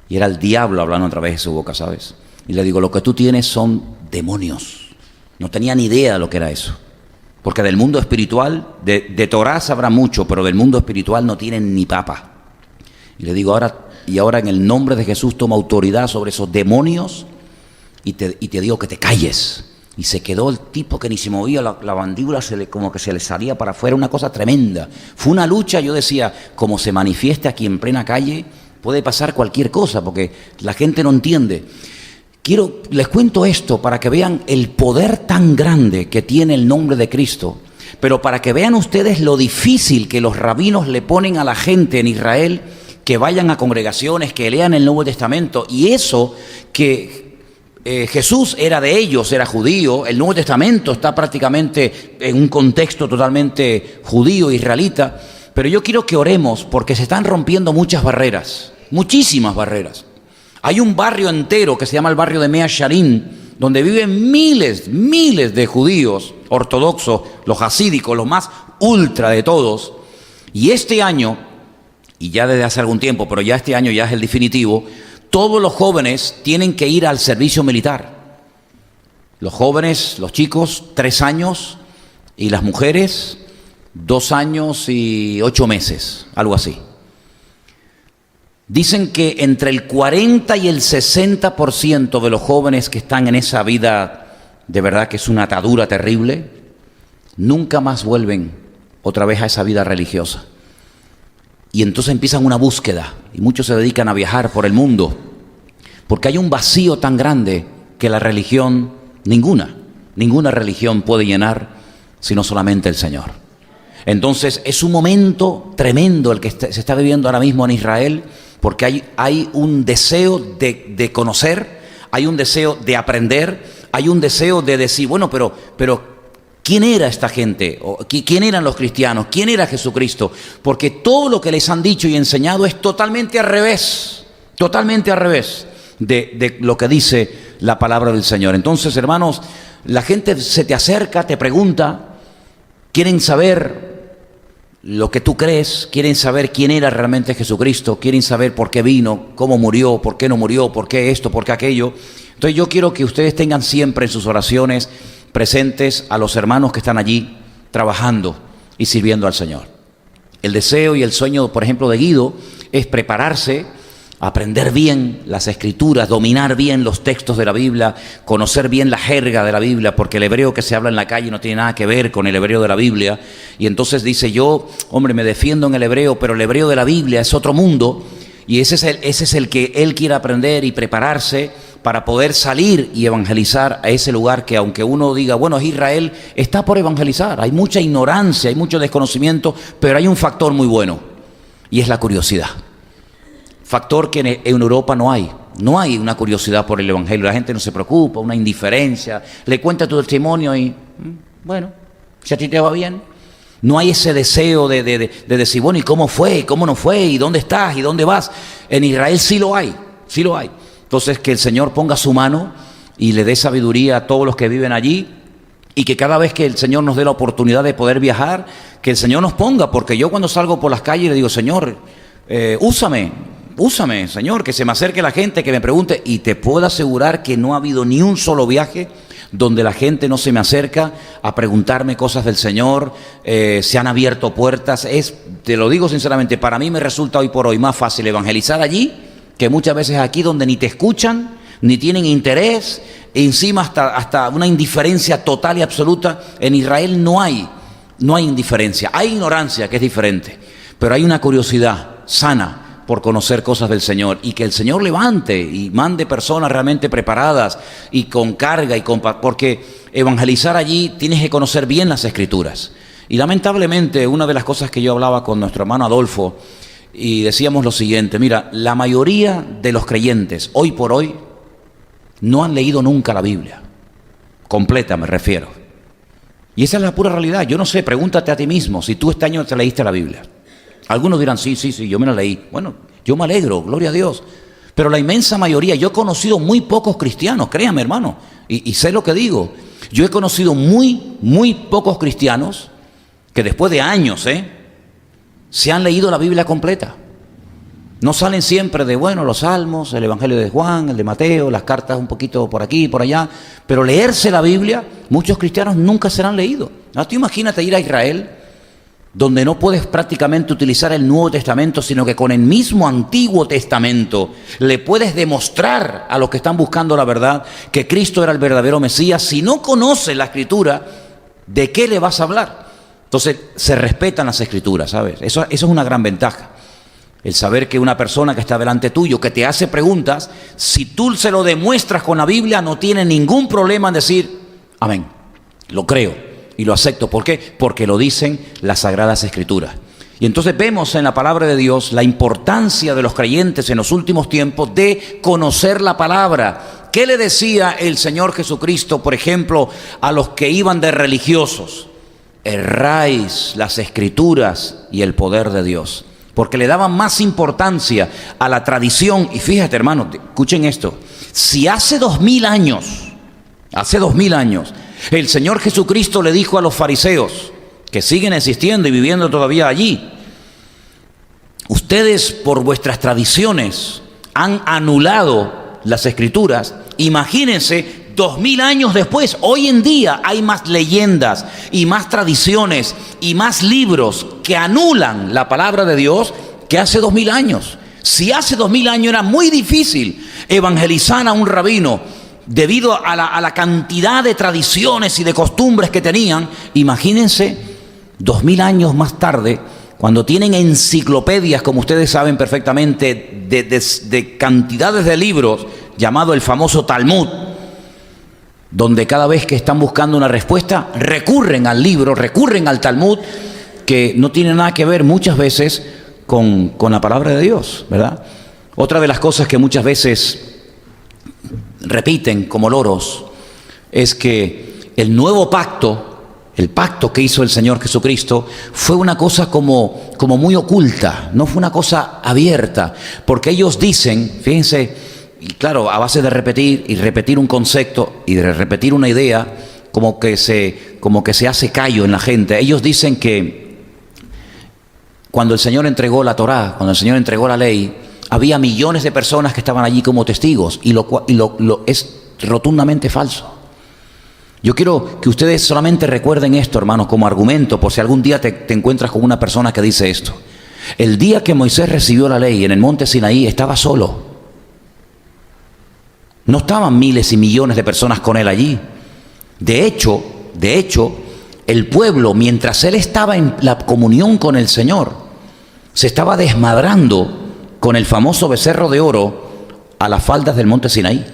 y era el diablo hablando a través de su boca, ¿sabes? Y le digo, lo que tú tienes son demonios. No tenía ni idea de lo que era eso. Porque del mundo espiritual, de Torá sabrá mucho, pero del mundo espiritual no tienen ni papa. Y le digo, ahora en el nombre de Jesús toma autoridad sobre esos demonios y te digo que te calles. Y se quedó el tipo que ni se movía, la mandíbula como que se le salía para afuera, una cosa tremenda. Fue una lucha, yo decía, como se manifieste aquí en plena calle, puede pasar cualquier cosa, porque la gente no entiende. Les cuento esto para que vean el poder tan grande que tiene el nombre de Cristo, pero para que vean ustedes lo difícil que los rabinos le ponen a la gente en Israel, que vayan a congregaciones, que lean el Nuevo Testamento, y eso que Jesús era de ellos, era judío, el Nuevo Testamento está prácticamente en un contexto totalmente judío, israelita, pero yo quiero que oremos porque se están rompiendo muchas barreras, muchísimas barreras. Hay un barrio entero que se llama el barrio de Mea Shearim, donde viven miles de judíos ortodoxos, los hasídicos, los más ultra de todos. Y este año, y ya desde hace algún tiempo, pero ya este año ya es el definitivo, todos los jóvenes tienen que ir al servicio militar. Los jóvenes, los chicos, 3 años, y las mujeres, 2 años y 8 meses, algo así. Dicen que entre el 40 y el 60% de los jóvenes que están en esa vida, de verdad que es una atadura terrible, nunca más vuelven otra vez a esa vida religiosa. Y entonces empiezan una búsqueda, y muchos se dedican a viajar por el mundo, porque hay un vacío tan grande que la religión, ninguna religión puede llenar, sino solamente el Señor. Entonces es un momento tremendo el que se está viviendo ahora mismo en Israel, porque hay un deseo de conocer, hay un deseo de aprender, hay un deseo de decir, bueno, pero ¿quién era esta gente? ¿Quién eran los cristianos? ¿Quién era Jesucristo? Porque todo lo que les han dicho y enseñado es totalmente al revés de lo que dice la palabra del Señor. Entonces, hermanos, la gente se te acerca, te pregunta, quieren saber lo que tú crees, quieren saber quién era realmente Jesucristo, quieren saber por qué vino, cómo murió, por qué no murió, por qué esto, por qué aquello. Entonces yo quiero que ustedes tengan siempre en sus oraciones presentes a los hermanos que están allí trabajando y sirviendo al Señor. El deseo y el sueño, por ejemplo, de Guido es prepararse, aprender bien las escrituras, dominar bien los textos de la Biblia, conocer bien la jerga de la Biblia, porque el hebreo que se habla en la calle no tiene nada que ver con el hebreo de la Biblia. Y entonces dice, yo, hombre, me defiendo en el hebreo, pero el hebreo de la Biblia es otro mundo, y ese es el que él quiere aprender y prepararse para poder salir y evangelizar a ese lugar que, aunque uno diga, bueno, es Israel, está por evangelizar. Hay mucha ignorancia, hay mucho desconocimiento, pero hay un factor muy bueno, y es la curiosidad. Factor que en Europa no hay. No hay una curiosidad por el evangelio. La gente no se preocupa, una indiferencia. Le cuenta tu testimonio y, bueno, si a ti te va bien. No hay ese deseo de decir, bueno, ¿y cómo fue? ¿Y cómo no fue? ¿Y dónde estás? ¿Y dónde vas? En Israel sí lo hay, sí lo hay. Entonces, que el Señor ponga su mano y le dé sabiduría a todos los que viven allí, y que cada vez que el Señor nos dé la oportunidad de poder viajar, que el Señor nos ponga, porque yo cuando salgo por las calles le digo, Señor, úsame, Señor, que se me acerque la gente, que me pregunte, y te puedo asegurar que no ha habido ni un solo viaje donde la gente no se me acerca a preguntarme cosas del Señor. Se han abierto puertas. Te lo digo sinceramente, para mí me resulta hoy por hoy más fácil evangelizar allí que muchas veces aquí, donde ni te escuchan, ni tienen interés, e encima hasta una indiferencia total y absoluta. En Israel no hay indiferencia, hay ignorancia, que es diferente, pero hay una curiosidad sana por conocer cosas del Señor, y que el Señor levante y mande personas realmente preparadas y con carga, porque evangelizar allí tienes que conocer bien las Escrituras. Y lamentablemente una de las cosas que yo hablaba con nuestro hermano Adolfo, y decíamos lo siguiente: mira, la mayoría de los creyentes hoy por hoy no han leído nunca la Biblia completa, me refiero. Y esa es la pura realidad. Yo no sé, pregúntate a ti mismo si tú este año te leíste la Biblia. Algunos dirán, sí, yo me la leí. Bueno, yo me alegro, gloria a Dios. Pero la inmensa mayoría, yo he conocido muy pocos cristianos, créame hermano, y sé lo que digo. Yo he conocido muy pocos cristianos que después de años, se han leído la Biblia completa. No salen siempre de, bueno, los salmos, el Evangelio de Juan, el de Mateo, las cartas un poquito por aquí y por allá, pero leerse la Biblia, muchos cristianos nunca se la han leído. Ahora tú imagínate ir a Israel, donde no puedes prácticamente utilizar el Nuevo Testamento, sino que con el mismo Antiguo Testamento le puedes demostrar a los que están buscando la verdad que Cristo era el verdadero Mesías. Si no conoces la Escritura, ¿de qué le vas a hablar? Entonces se respetan las Escrituras, ¿sabes? Eso es una gran ventaja. El saber que una persona que está delante tuyo, que te hace preguntas, si tú se lo demuestras con la Biblia, no tiene ningún problema en decir, amén, lo creo y lo acepto. ¿Por qué? Porque lo dicen las Sagradas Escrituras. Y entonces vemos en la palabra de Dios la importancia de los creyentes en los últimos tiempos de conocer la palabra. ¿Qué le decía el Señor Jesucristo, por ejemplo, a los que iban de religiosos? Erráis las Escrituras y el poder de Dios. Porque le daban más importancia a la tradición. Y fíjate, hermano, escuchen esto. Si hace 2000 años, el Señor Jesucristo le dijo a los fariseos, que siguen existiendo y viviendo todavía allí, ustedes por vuestras tradiciones han anulado las Escrituras. Imagínense, 2000 años después, hoy en día hay más leyendas y más tradiciones y más libros que anulan la palabra de Dios que hace 2000 años. Si hace 2000 años era muy difícil evangelizar a un rabino debido a la cantidad de tradiciones y de costumbres que tenían, imagínense 2000 años más tarde, cuando tienen enciclopedias, como ustedes saben perfectamente, de cantidades de libros, llamado el famoso Talmud, donde cada vez que están buscando una respuesta, recurren al libro, recurren al Talmud, que no tiene nada que ver muchas veces con la palabra de Dios, ¿verdad? Otra de las cosas que muchas veces repiten como loros, es que el nuevo pacto, el pacto que hizo el Señor Jesucristo, fue una cosa como muy oculta, no fue una cosa abierta, porque ellos dicen, fíjense, y claro, a base de repetir y repetir un concepto y de repetir una idea, como que se hace callo en la gente. Ellos dicen que cuando el Señor entregó la Torá, cuando el Señor entregó la ley, había millones de personas que estaban allí como testigos, y lo es rotundamente falso. Yo quiero que ustedes solamente recuerden esto, hermanos, como argumento, por si algún día te encuentras con una persona que dice esto. El día que Moisés recibió la ley en el monte Sinaí, estaba solo. No estaban miles y millones de personas con él allí. De hecho, el pueblo, mientras él estaba en la comunión con el Señor, se estaba desmadrando con el famoso becerro de oro a las faldas del monte Sinaí.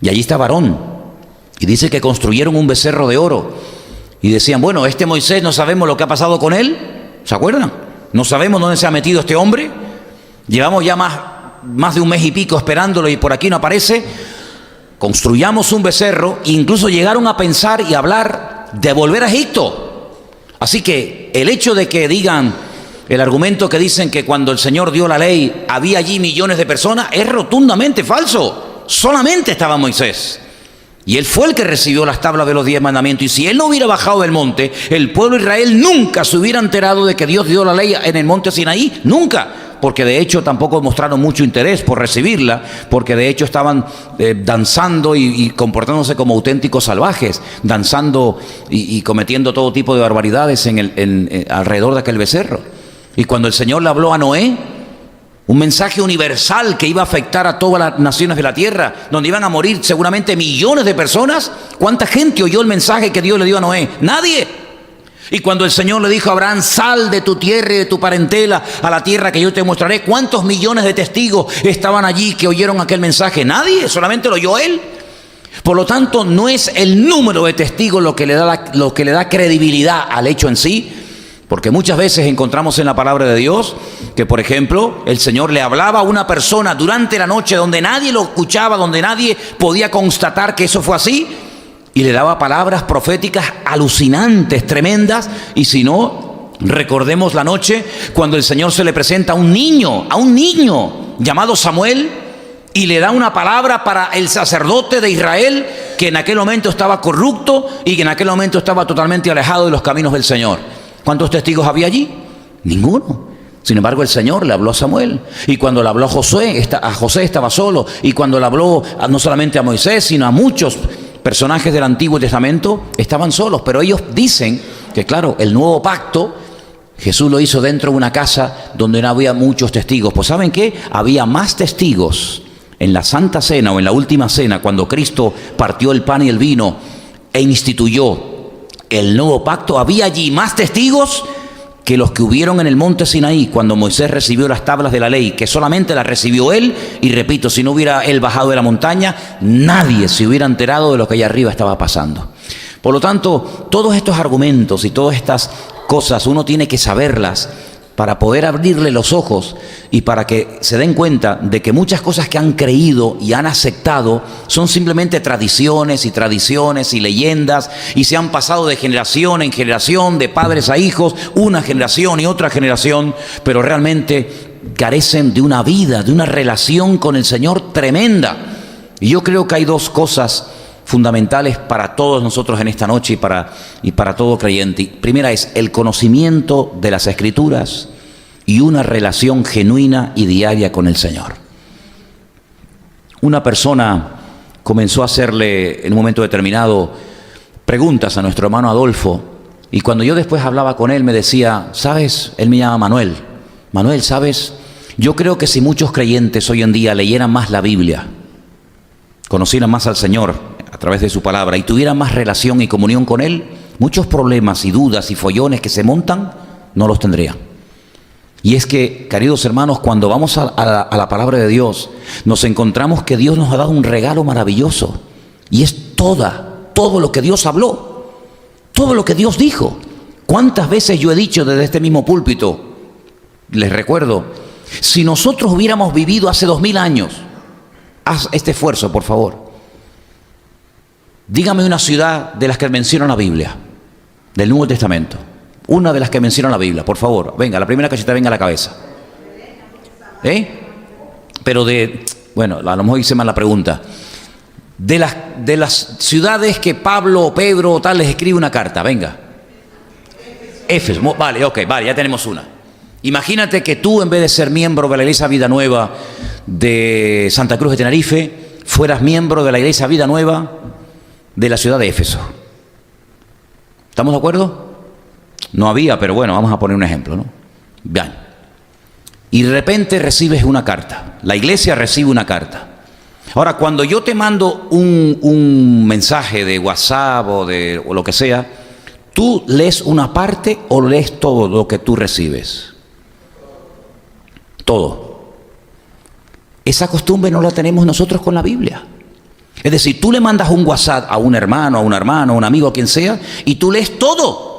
Y allí estaba Aarón. Y dice que construyeron un becerro de oro. Y decían, bueno, este Moisés no sabemos lo que ha pasado con él. ¿Se acuerdan? No sabemos dónde se ha metido este hombre. Llevamos ya más de un mes y pico esperándolo y por aquí no aparece. Construyamos un becerro. E incluso llegaron a pensar y hablar de volver a Egipto. Así que el hecho de que digan, el argumento que dicen que cuando el Señor dio la ley había allí millones de personas, es rotundamente falso. Solamente estaba Moisés. Y él fue el que recibió las tablas de los 10 mandamientos. Y si él no hubiera bajado del monte, el pueblo de Israel nunca se hubiera enterado de que Dios dio la ley en el monte Sinaí. Nunca. Porque de hecho tampoco mostraron mucho interés por recibirla. Porque de hecho estaban danzando y comportándose como auténticos salvajes. Danzando y cometiendo todo tipo de barbaridades alrededor de aquel becerro. Y cuando el Señor le habló a Noé, un mensaje universal que iba a afectar a todas las naciones de la tierra, donde iban a morir seguramente millones de personas. ¿Cuánta gente oyó el mensaje que Dios le dio a Noé? Nadie. Y cuando el Señor le dijo a Abraham, sal de tu tierra y de tu parentela a la tierra que yo te mostraré, ¿cuántos millones de testigos estaban allí que oyeron aquel mensaje? Nadie, solamente lo oyó él. Por lo tanto, no es el número de testigos lo que le da credibilidad al hecho en sí, porque muchas veces encontramos en la palabra de Dios que, por ejemplo, el Señor le hablaba a una persona durante la noche donde nadie lo escuchaba, donde nadie podía constatar que eso fue así, y le daba palabras proféticas alucinantes, tremendas. Y si no, recordemos la noche cuando el Señor se le presenta a un niño llamado Samuel, y le da una palabra para el sacerdote de Israel, que en aquel momento estaba corrupto y que en aquel momento estaba totalmente alejado de los caminos del Señor. ¿Cuántos testigos había allí? Ninguno. Sin embargo, el Señor le habló a Samuel. Y cuando le habló a José estaba solo. Y cuando le habló no solamente a Moisés, sino a muchos personajes del Antiguo Testamento, estaban solos. Pero ellos dicen que, claro, el nuevo pacto Jesús lo hizo dentro de una casa donde no había muchos testigos. Pues ¿saben qué? Había más testigos en la Santa Cena o en la Última Cena, cuando Cristo partió el pan y el vino e instituyó el nuevo pacto. Había allí más testigos que los que hubieron en el monte Sinaí cuando Moisés recibió las tablas de la ley, que solamente las recibió él. Y repito, si no hubiera él bajado de la montaña, nadie se hubiera enterado de lo que allá arriba estaba pasando. Por lo tanto, todos estos argumentos y todas estas cosas uno tiene que saberlas para poder abrirle los ojos y para que se den cuenta de que muchas cosas que han creído y han aceptado son simplemente tradiciones y leyendas, y se han pasado de generación en generación, de padres a hijos, una generación y otra generación, pero realmente carecen de una vida, de una relación con el Señor tremenda. Y yo creo que hay dos cosas fundamentales para todos nosotros en esta noche y para todo creyente. Primera es el conocimiento de las Escrituras y una relación genuina y diaria con el Señor. Una persona comenzó a hacerle en un momento determinado preguntas a nuestro hermano Adolfo, y cuando yo después hablaba con él me decía, ¿sabes? Él me llama Manuel. Manuel, ¿sabes? Yo creo que si muchos creyentes hoy en día leyeran más la Biblia, conocieran más al Señor a través de su palabra y tuvieran más relación y comunión con Él, muchos problemas y dudas y follones que se montan no los tendrían. Y es que, queridos hermanos, cuando vamos a la palabra de Dios, nos encontramos que Dios nos ha dado un regalo maravilloso, y es todo lo que Dios habló, todo lo que Dios dijo. ¿Cuántas veces yo he dicho desde este mismo púlpito? Les recuerdo, si nosotros hubiéramos vivido hace 2000 años, haz este esfuerzo, por favor. Dígame una ciudad de las que menciona la Biblia, del Nuevo Testamento. Una de las que menciona la Biblia, por favor. Venga, la primera que se te venga a la cabeza. Pero bueno, a lo mejor hice mal la pregunta. De las ciudades que Pablo o Pedro o tal les escribe una carta, venga. Éfeso, vale, ya tenemos una. Imagínate que tú, en vez de ser miembro de la Iglesia Vida Nueva de Santa Cruz de Tenerife, fueras miembro de la Iglesia Vida Nueva de la ciudad de Éfeso. ¿Estamos de acuerdo? No había, pero bueno, vamos a poner un ejemplo, ¿no? Bien. Y de repente recibes una carta. La iglesia recibe una carta. Ahora, cuando yo te mando un mensaje de WhatsApp o lo que sea, ¿tú lees una parte o lees todo lo que tú recibes? Todo. Esa costumbre no la tenemos nosotros con la Biblia. Es decir, tú le mandas un WhatsApp a un hermano, a un amigo, a quien sea, y tú lees todo.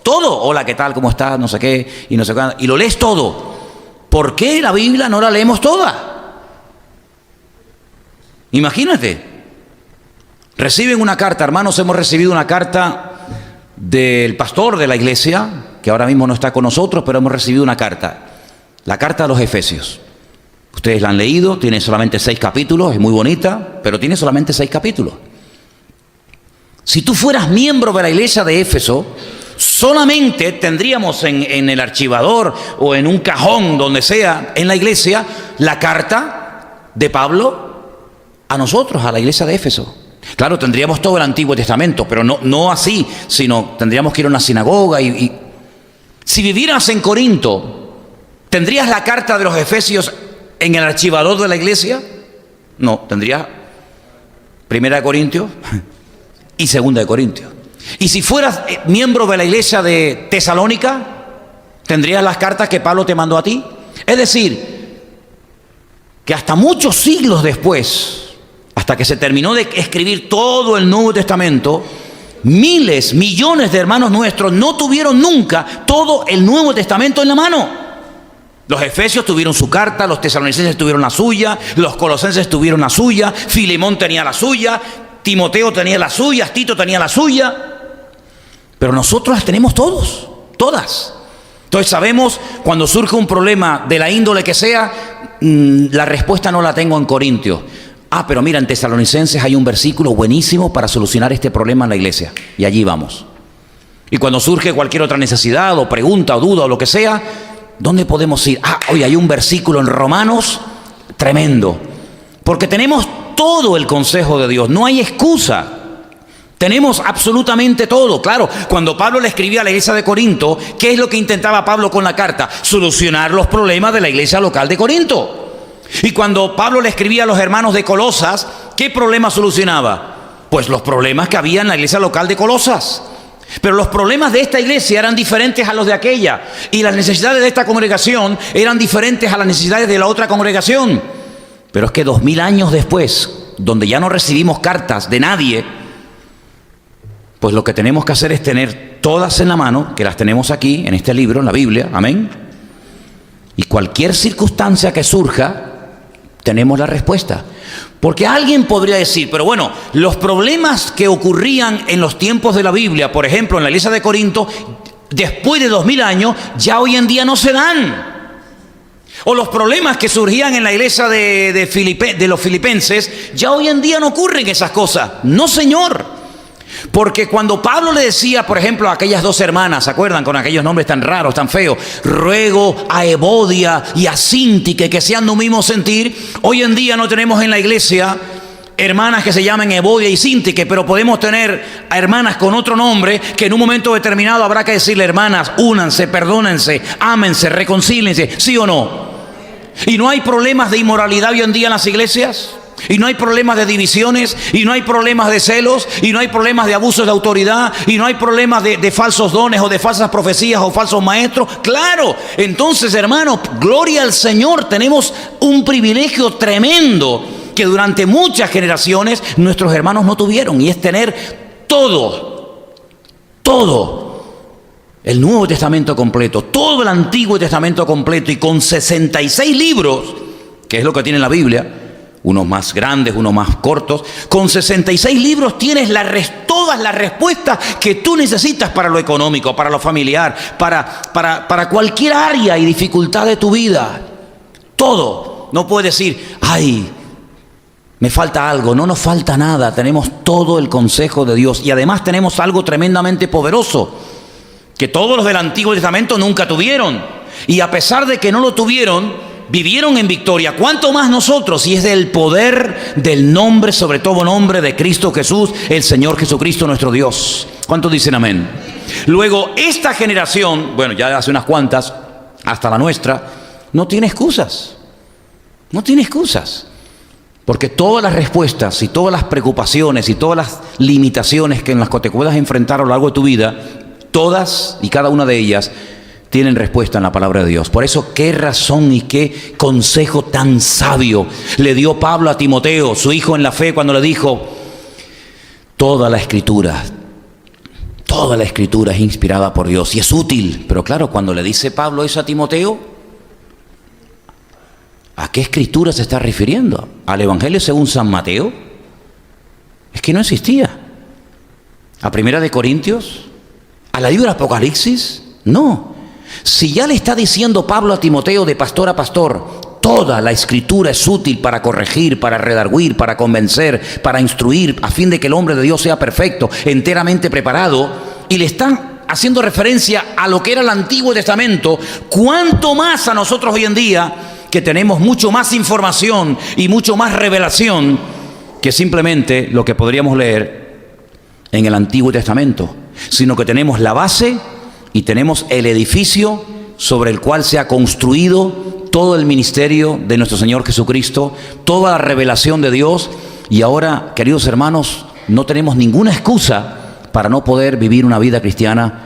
Hola, ¿qué tal? ¿Cómo estás? No sé qué, y no sé cuándo. Y lo lees todo. ¿Por qué la Biblia no la leemos toda? Imagínate. Reciben una carta, hermanos, hemos recibido una carta del pastor de la iglesia, que ahora mismo no está con nosotros, pero hemos recibido una carta. La carta a los Efesios. Ustedes la han leído, tiene solamente 6 capítulos, es muy bonita, pero tiene solamente 6 capítulos. Si tú fueras miembro de la iglesia de Éfeso, solamente tendríamos en el archivador o en un cajón, donde sea, en la iglesia, la carta de Pablo a nosotros, a la iglesia de Éfeso. Claro, tendríamos todo el Antiguo Testamento, pero no así, sino tendríamos que ir a una sinagoga y si vivieras en Corinto, ¿tendrías la carta de los Efesios en el archivador de la iglesia? No, tendría 1 de Corintios y 2 de Corintios. Y si fueras miembro de la iglesia de Tesalónica, tendrías las cartas que Pablo te mandó a ti. Es decir, que hasta muchos siglos después, hasta que se terminó de escribir todo el Nuevo Testamento, miles, millones de hermanos nuestros no tuvieron nunca todo el Nuevo Testamento en la mano. Los efesios tuvieron su carta, los tesalonicenses tuvieron la suya, los colosenses tuvieron la suya, Filemón tenía la suya, Timoteo tenía la suya, Tito tenía la suya. Pero nosotros las tenemos todos, todas. Entonces sabemos cuando surge un problema de la índole que sea, la respuesta no la tengo en Corintios. Pero mira, en Tesalonicenses hay un versículo buenísimo para solucionar este problema en la iglesia. Y allí vamos. Y cuando surge cualquier otra necesidad o pregunta o duda o lo que sea, ¿dónde podemos ir? Hoy hay un versículo en Romanos tremendo. Porque tenemos todo el consejo de Dios, no hay excusa. Tenemos absolutamente todo. Claro, cuando Pablo le escribía a la iglesia de Corinto, ¿qué es lo que intentaba Pablo con la carta? Solucionar los problemas de la iglesia local de Corinto. Y cuando Pablo le escribía a los hermanos de Colosas, ¿qué problema solucionaba? Pues los problemas que había en la iglesia local de Colosas. Pero los problemas de esta iglesia eran diferentes a los de aquella. Y las necesidades de esta congregación eran diferentes a las necesidades de la otra congregación. Pero es que 2000 años después, donde ya no recibimos cartas de nadie, pues lo que tenemos que hacer es tener todas en la mano, que las tenemos aquí, en este libro, en la Biblia, amén. Y cualquier circunstancia que surja, tenemos la respuesta. Porque alguien podría decir, pero bueno, los problemas que ocurrían en los tiempos de la Biblia, por ejemplo, en la iglesia de Corinto, después de 2000 años, ya hoy en día no se dan. O los problemas que surgían en la iglesia de los filipenses, ya hoy en día no ocurren esas cosas. No, señor. Porque cuando Pablo le decía, por ejemplo, a aquellas dos hermanas, ¿se acuerdan? Con aquellos nombres tan raros, tan feos, ruego a Evodia y a Síntique que sean de un mismo sentir. Hoy en día no tenemos en la iglesia hermanas que se llamen Evodia y Síntique, pero podemos tener a hermanas con otro nombre que en un momento determinado habrá que decirle, hermanas, únanse, perdónense, ámense, reconcílense, ¿sí o no? ¿Y no hay problemas de inmoralidad hoy en día en las iglesias? Y no hay problemas de divisiones, y no hay problemas de celos, y no hay problemas de abusos de autoridad, y no hay problemas de falsos dones o de falsas profecías o falsos maestros. Claro, entonces, hermanos, gloria al Señor, tenemos un privilegio tremendo que durante muchas generaciones nuestros hermanos no tuvieron, y es tener todo el Nuevo Testamento completo, todo el Antiguo Testamento completo, y con 66 libros, que es lo que tiene la Biblia, unos más grandes, unos más cortos. Con 66 libros tienes todas las respuestas que tú necesitas para lo económico, para lo familiar, para cualquier área y dificultad de tu vida. Todo. No puedes decir, me falta algo. No nos falta nada. Tenemos todo el consejo de Dios. Y además tenemos algo tremendamente poderoso, que todos los del Antiguo Testamento nunca tuvieron. Y a pesar de que no lo tuvieron, vivieron en victoria. ¿Cuánto más nosotros? Y es del poder del nombre, sobre todo nombre de Cristo Jesús, el Señor Jesucristo nuestro Dios. ¿Cuántos dicen amén? Luego, esta generación, bueno, ya hace unas cuantas, hasta la nuestra, no tiene excusas. No tiene excusas. Porque todas las respuestas y todas las preocupaciones y todas las limitaciones en las que te puedas enfrentar a lo largo de tu vida, todas y cada una de ellas tienen respuesta en la palabra de Dios. Por eso, qué razón y qué consejo tan sabio le dio Pablo a Timoteo, su hijo en la fe, cuando le dijo, toda la escritura es inspirada por Dios y es útil. Pero claro, cuando le dice Pablo eso a Timoteo, ¿a qué escritura se está refiriendo? ¿Al Evangelio según San Mateo? Es que no existía. ¿A Primera de Corintios? ¿A la libro de Apocalipsis? No. Si ya le está diciendo Pablo a Timoteo de pastor a pastor, toda la escritura es útil para corregir, para redarguir, para convencer, para instruir, a fin de que el hombre de Dios sea perfecto, enteramente preparado, y le están haciendo referencia a lo que era el Antiguo Testamento, cuánto más a nosotros hoy en día, que tenemos mucho más información y mucho más revelación que simplemente lo que podríamos leer en el Antiguo Testamento, sino que tenemos la base y tenemos el edificio sobre el cual se ha construido todo el ministerio de nuestro Señor Jesucristo, toda la revelación de Dios. Y ahora, queridos hermanos, no tenemos ninguna excusa para no poder vivir una vida cristiana